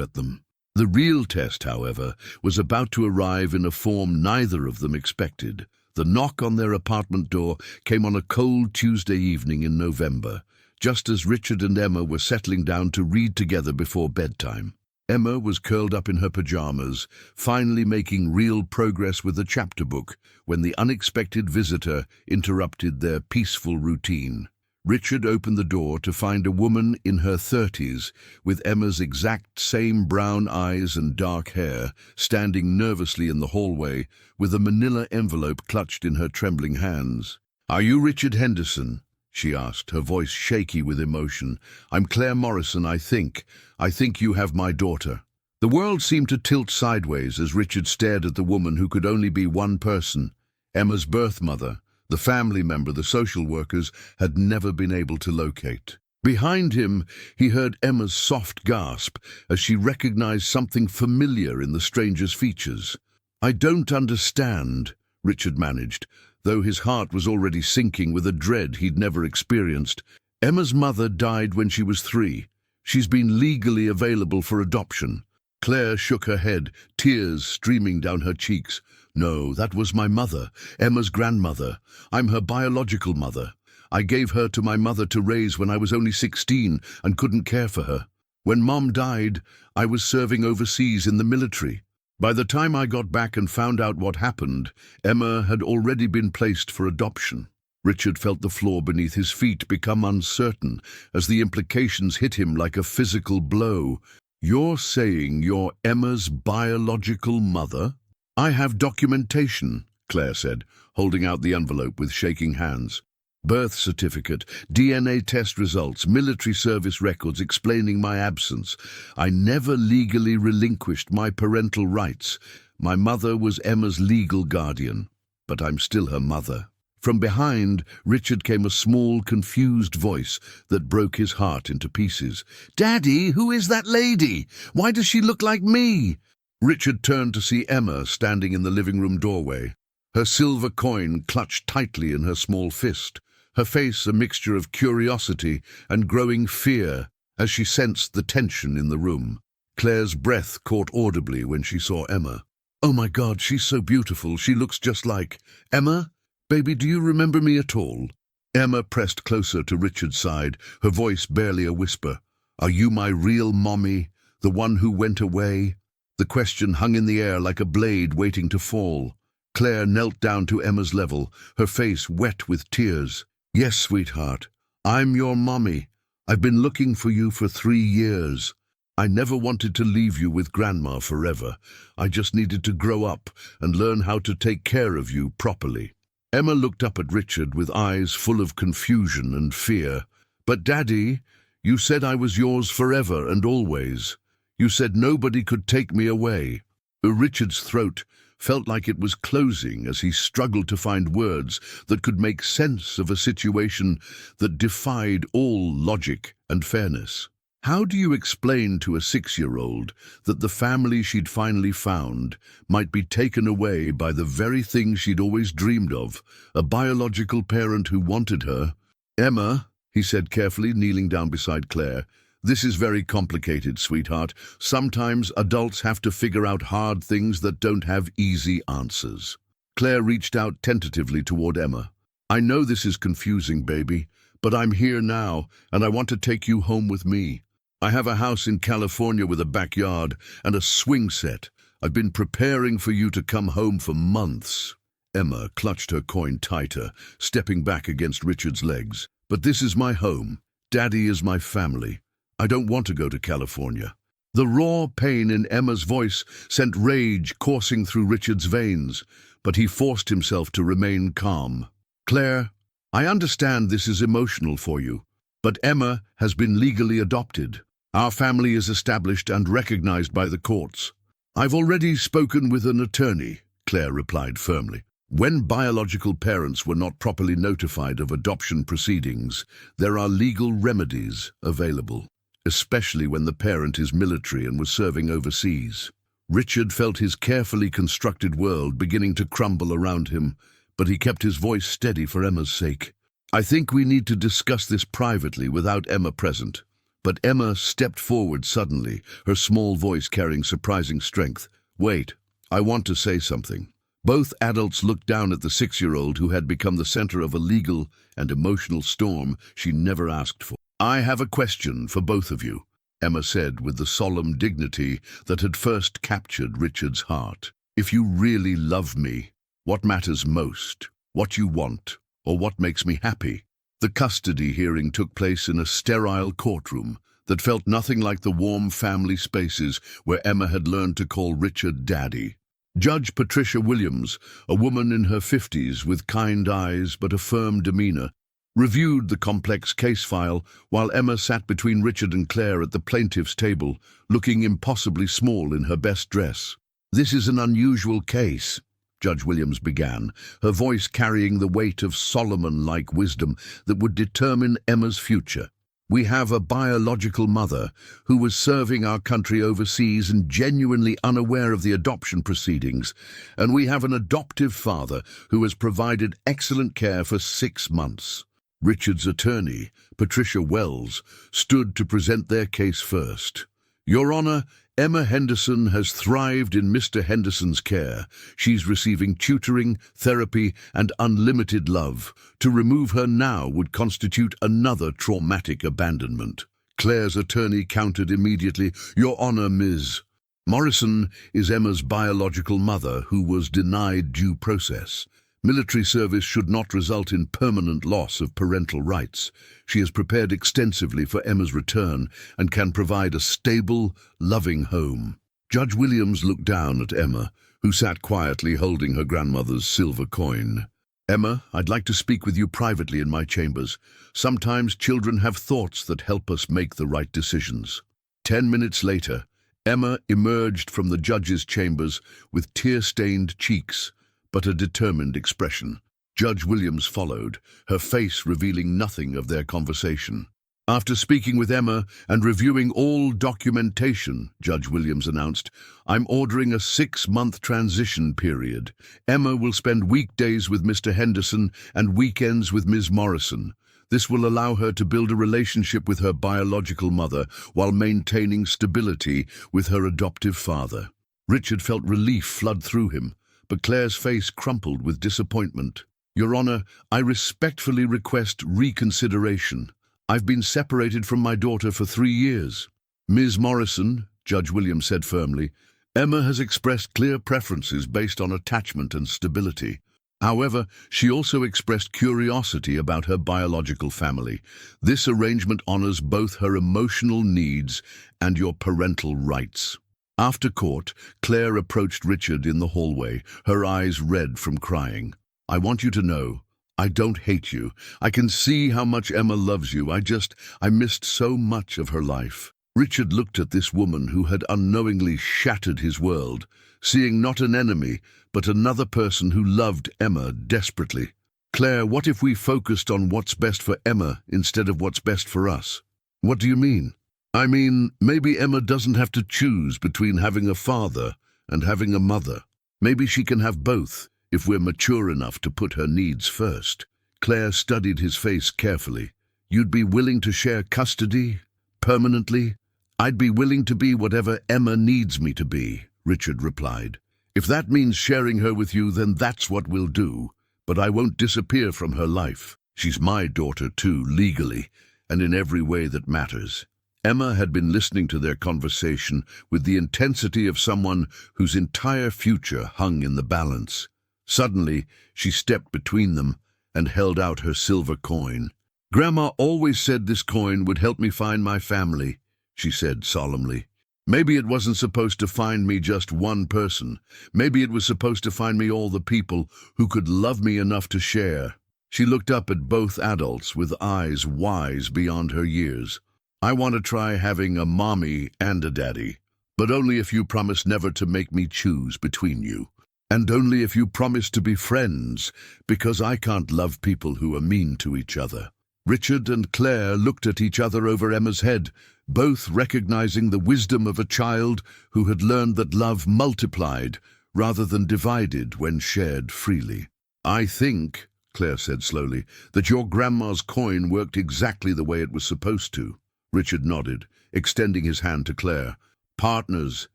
at them. The real test, however, was about to arrive in a form neither of them expected. The knock on their apartment door came on a cold Tuesday evening in November, just as Richard and Emma were settling down to read together before bedtime. Emma was curled up in her pajamas, finally making real progress with the chapter book, when the unexpected visitor interrupted their peaceful routine. Richard opened the door to find a woman in her 30s, with Emma's exact same brown eyes and dark hair, standing nervously in the hallway, with a manila envelope clutched in her trembling hands. "Are you Richard Henderson?" she asked, her voice shaky with emotion. "I'm Claire Morrison, I think. I think you have my daughter." The world seemed to tilt sideways as Richard stared at the woman who could only be one person. Emma's birth mother, the family member the social workers had never been able to locate. Behind him, he heard Emma's soft gasp as she recognized something familiar in the stranger's features. "I don't understand," Richard managed, though his heart was already sinking with a dread he'd never experienced. "Emma's mother died when she was 3. She's been legally available for adoption." Claire shook her head, tears streaming down her cheeks. "No, that was my mother, Emma's grandmother. I'm her biological mother. I gave her to my mother to raise when I was only 16 and couldn't care for her. When Mom died, I was serving overseas in the military. By the time I got back and found out what happened, Emma had already been placed for adoption." Richard felt the floor beneath his feet become uncertain as the implications hit him like a physical blow. "You're saying you're Emma's biological mother?" "I have documentation," Claire said, holding out the envelope with shaking hands. "Birth certificate, DNA test results, military service records explaining my absence. I never legally relinquished my parental rights. My mother was Emma's legal guardian, but I'm still her mother." From behind, Richard came a small, confused voice that broke his heart into pieces. "Daddy, who is that lady? Why does she look like me?" Richard turned to see Emma standing in the living room doorway, her silver coin clutched tightly in her small fist, her face a mixture of curiosity and growing fear as she sensed the tension in the room. Claire's breath caught audibly when she saw Emma. "Oh my God, she's so beautiful. She looks just like... Emma? Baby, do you remember me at all?" Emma pressed closer to Richard's side, her voice barely a whisper. "Are you my real mommy, the one who went away?" The question hung in the air like a blade waiting to fall. Claire knelt down to Emma's level, her face wet with tears. Yes, sweetheart. I'm your mommy. I've been looking for you for 3 years. I never wanted to leave you with Grandma forever. I just needed to grow up and learn how to take care of you properly. Emma looked up at Richard with eyes full of confusion and fear. But Daddy, you said I was yours forever and always. You said nobody could take me away. Richard's throat felt like it was closing as he struggled to find words that could make sense of a situation that defied all logic and fairness. How do you explain to a 6-year-old that the family she'd finally found might be taken away by the very thing she'd always dreamed of, a biological parent who wanted her? Emma, he said carefully, kneeling down beside Claire, this is very complicated, sweetheart. Sometimes adults have to figure out hard things that don't have easy answers. Claire reached out tentatively toward Emma. I know this is confusing, baby, but I'm here now, and I want to take you home with me. I have a house in California with a backyard and a swing set. I've been preparing for you to come home for months. Emma clutched her coin tighter, stepping back against Richard's legs. But this is my home. Daddy is my family. I don't want to go to California. The raw pain in Emma's voice sent rage coursing through Richard's veins, but he forced himself to remain calm. Claire, I understand this is emotional for you, but Emma has been legally adopted. Our family is established and recognized by the courts. I've already spoken with an attorney, Claire replied firmly. When biological parents were not properly notified of adoption proceedings, there are legal remedies available, especially when the parent is military and was serving overseas. Richard felt his carefully constructed world beginning to crumble around him, but he kept his voice steady for Emma's sake. I think we need to discuss this privately without Emma present. But Emma stepped forward suddenly, her small voice carrying surprising strength. Wait, I want to say something. Both adults looked down at the 6-year-old who had become the center of a legal and emotional storm she never asked for. I have a question for both of you, Emma said with the solemn dignity that had first captured Richard's heart. If you really love me, what matters most? What you want, or what makes me happy? The custody hearing took place in a sterile courtroom that felt nothing like the warm family spaces where Emma had learned to call Richard Daddy. Judge Patricia Williams, a woman in her 50s with kind eyes but a firm demeanor, reviewed the complex case file while Emma sat between Richard and Claire at the plaintiff's table, looking impossibly small in her best dress. This is an unusual case, Judge Williams began, her voice carrying the weight of Solomon-like wisdom that would determine Emma's future. We have a biological mother who was serving our country overseas and genuinely unaware of the adoption proceedings, and we have an adoptive father who has provided excellent care for 6 months. Richard's attorney, Patricia Wells, stood to present their case first. Your Honor, Emma Henderson has thrived in Mr. Henderson's care. She's receiving tutoring, therapy, and unlimited love. To remove her now would constitute another traumatic abandonment. Claire's attorney countered immediately. Your Honor, Ms. Morrison is Emma's biological mother who was denied due process. Military service should not result in permanent loss of parental rights. She has prepared extensively for Emma's return and can provide a stable, loving home. Judge Williams looked down at Emma, who sat quietly holding her grandmother's silver coin. Emma, I'd like to speak with you privately in my chambers. Sometimes children have thoughts that help us make the right decisions. 10 minutes later, Emma emerged from the judge's chambers with tear-stained cheeks, but a determined expression. Judge Williams followed, her face revealing nothing of their conversation. After speaking with Emma and reviewing all documentation, Judge Williams announced, I'm ordering a 6-month transition period. Emma will spend weekdays with Mr. Henderson and weekends with Ms. Morrison. This will allow her to build a relationship with her biological mother while maintaining stability with her adoptive father. Richard felt relief flood through him, but Claire's face crumpled with disappointment. Your Honor, I respectfully request reconsideration. I've been separated from my daughter for 3 years. Ms. Morrison, Judge Williams said firmly, Emma has expressed clear preferences based on attachment and stability. However, she also expressed curiosity about her biological family. This arrangement honors both her emotional needs and your parental rights. After court, Claire approached Richard in the hallway, her eyes red from crying. "I want you to know, I don't hate you. I can see how much Emma loves you. I missed so much of her life." Richard looked at this woman who had unknowingly shattered his world, seeing not an enemy, but another person who loved Emma desperately. "Claire, what if we focused on what's best for Emma instead of what's best for us?" "What do you mean?" "I mean, maybe Emma doesn't have to choose between having a father and having a mother. Maybe she can have both, if we're mature enough to put her needs first." Claire studied his face carefully. "You'd be willing to share custody? Permanently?" "I'd be willing to be whatever Emma needs me to be," Richard replied. "If that means sharing her with you, then that's what we'll do. But I won't disappear from her life. She's my daughter too, legally, and in every way that matters." Emma had been listening to their conversation with the intensity of someone whose entire future hung in the balance. Suddenly, she stepped between them and held out her silver coin. "Grandma always said this coin would help me find my family," she said solemnly. "Maybe it wasn't supposed to find me just one person. Maybe it was supposed to find me all the people who could love me enough to share." She looked up at both adults with eyes wise beyond her years. "I want to try having a mommy and a daddy, but only if you promise never to make me choose between you. And only if you promise to be friends, because I can't love people who are mean to each other." Richard and Claire looked at each other over Emma's head, both recognizing the wisdom of a child who had learned that love multiplied rather than divided when shared freely. "I think," Claire said slowly, "that your grandma's coin worked exactly the way it was supposed to." Richard nodded, extending his hand to Claire. "Partners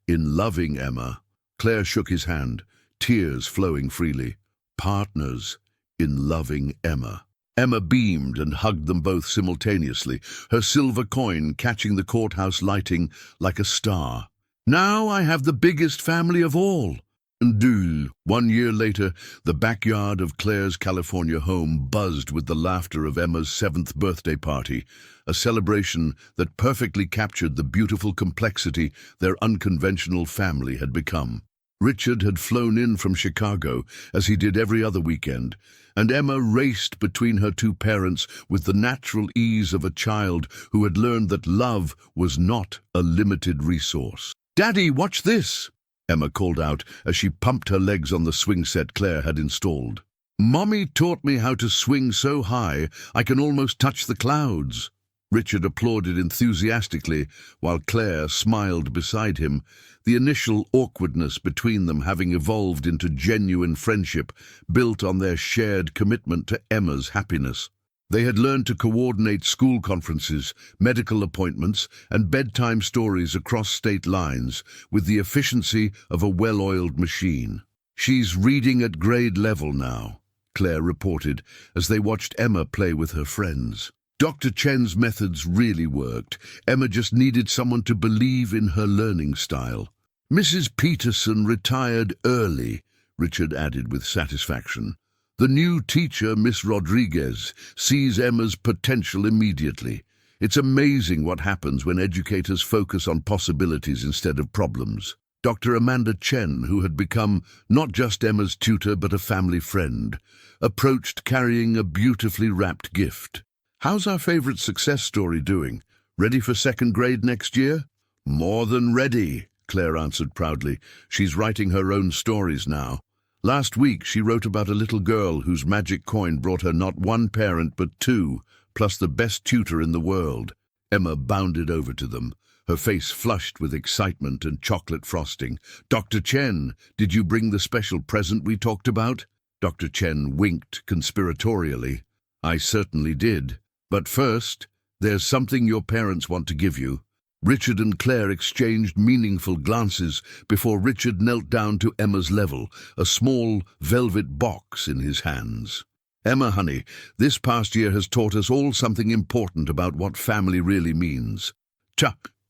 in loving Emma." Claire shook his hand, tears flowing freely. "Partners in loving Emma." Emma beamed and hugged them both simultaneously, her silver coin catching the courthouse lighting like a star. "Now I have the biggest family of all." And 1 year later, the backyard of Claire's California home buzzed with the laughter of Emma's 7th birthday party, a celebration that perfectly captured the beautiful complexity their unconventional family had become. Richard had flown in from Chicago, as he did every other weekend, and Emma raced between her two parents with the natural ease of a child who had learned that love was not a limited resource. "Daddy, watch this!" Emma called out as she pumped her legs on the swing set Claire had installed. "Mommy taught me how to swing so high I can almost touch the clouds." Richard applauded enthusiastically while Claire smiled beside him, the initial awkwardness between them having evolved into genuine friendship built on their shared commitment to Emma's happiness. They had learned to coordinate school conferences, medical appointments, and bedtime stories across state lines with the efficiency of a well-oiled machine. "She's reading at grade level now," Claire reported as they watched Emma play with her friends. Dr. Chen's methods really worked. Emma just needed someone to believe in her learning style. "Mrs. Peterson retired early," Richard added with satisfaction. "The new teacher, Miss Rodriguez, sees Emma's potential immediately. It's amazing what happens when educators focus on possibilities instead of problems." Dr. Amanda Chen, who had become not just Emma's tutor but a family friend, approached carrying a beautifully wrapped gift. "How's our favorite success story doing? Ready for 2nd grade next year?" "More than ready," Claire answered proudly. "She's writing her own stories now. Last week she wrote about a little girl whose magic coin brought her not one parent but 2, plus the best tutor in the world." Emma bounded over to them, her face flushed with excitement and chocolate frosting. "Dr. Chen, did you bring the special present we talked about?" Dr. Chen winked conspiratorially. "I certainly did. But first, there's something your parents want to give you." Richard and Claire exchanged meaningful glances before Richard knelt down to Emma's level, a small velvet box in his hands. "Emma, honey, this past year has taught us all something important about what family really means.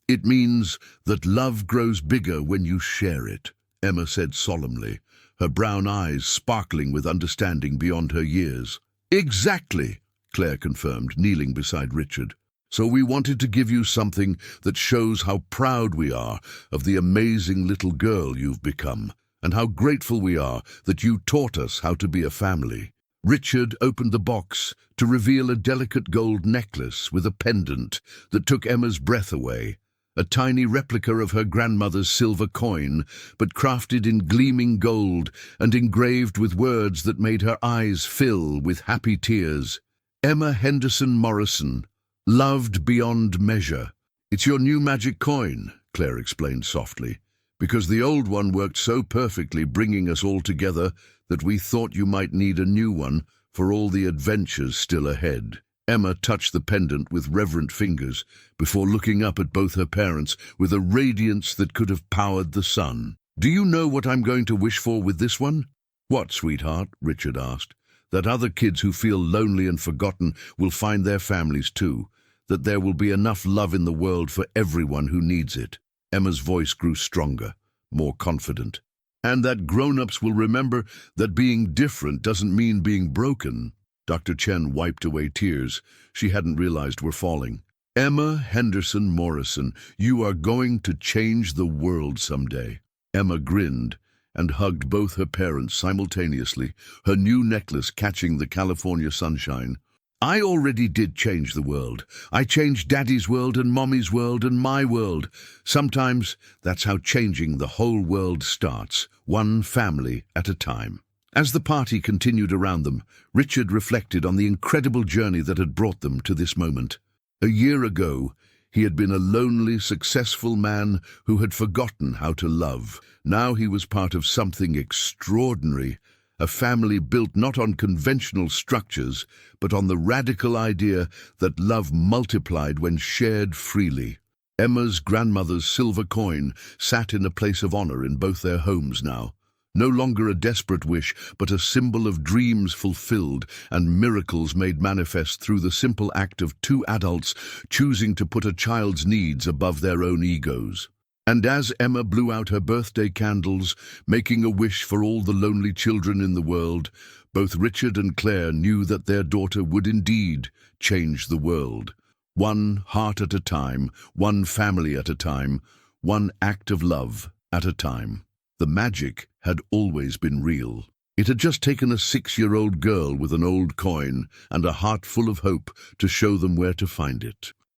It means that love grows bigger when you share it." Emma said solemnly, her brown eyes sparkling with understanding beyond her years. Exactly, Claire confirmed, kneeling beside Richard. So we wanted to give you something that shows how proud we are of the amazing little girl you've become, and how grateful we are that you taught us how to be a family. Richard opened the box to reveal a delicate gold necklace with a pendant that took Emma's breath away. A tiny replica of her grandmother's silver coin, but crafted in gleaming gold and engraved with words that made her eyes fill with happy tears. Emma Henderson Morrison, loved beyond measure. It's your new magic coin, Claire explained softly, because the old one worked so perfectly, bringing us all together, that we thought you might need a new one for all the adventures still ahead. Emma touched the pendant with reverent fingers before looking up at both her parents with a radiance that could have powered the sun. Do you know what I'm going to wish for with this one? What, sweetheart? Richard asked. That other kids who feel lonely and forgotten will find their families too. That there will be enough love in the world for everyone who needs it. Emma's voice grew stronger, more confident. And that grown-ups will remember that being different doesn't mean being broken. Dr. Chen wiped away tears she hadn't realized were falling. Emma Henderson Morrison, you are going to change the world someday. Emma grinned and hugged both her parents simultaneously, her new necklace catching the California sunshine. I already did change the world. I changed Daddy's world and Mommy's world and my world. Sometimes that's how changing the whole world starts, one family at a time. As the party continued around them, Richard reflected on the incredible journey that had brought them to this moment. A year ago, he had been a lonely, successful man who had forgotten how to love. Now he was part of something extraordinary, a family built not on conventional structures, but on the radical idea that love multiplied when shared freely. Emma's grandmother's silver coin sat in a place of honor in both their homes now. No longer a desperate wish, but a symbol of dreams fulfilled and miracles made manifest through the simple act of two adults choosing to put a child's needs above their own egos. And as Emma blew out her birthday candles, making a wish for all the lonely children in the world, both Richard and Claire knew that their daughter would indeed change the world. One heart at a time, one family at a time, one act of love at a time. The magic had always been real. It had just taken a 6-year-old girl with an old coin and a heart full of hope to show them where to find it.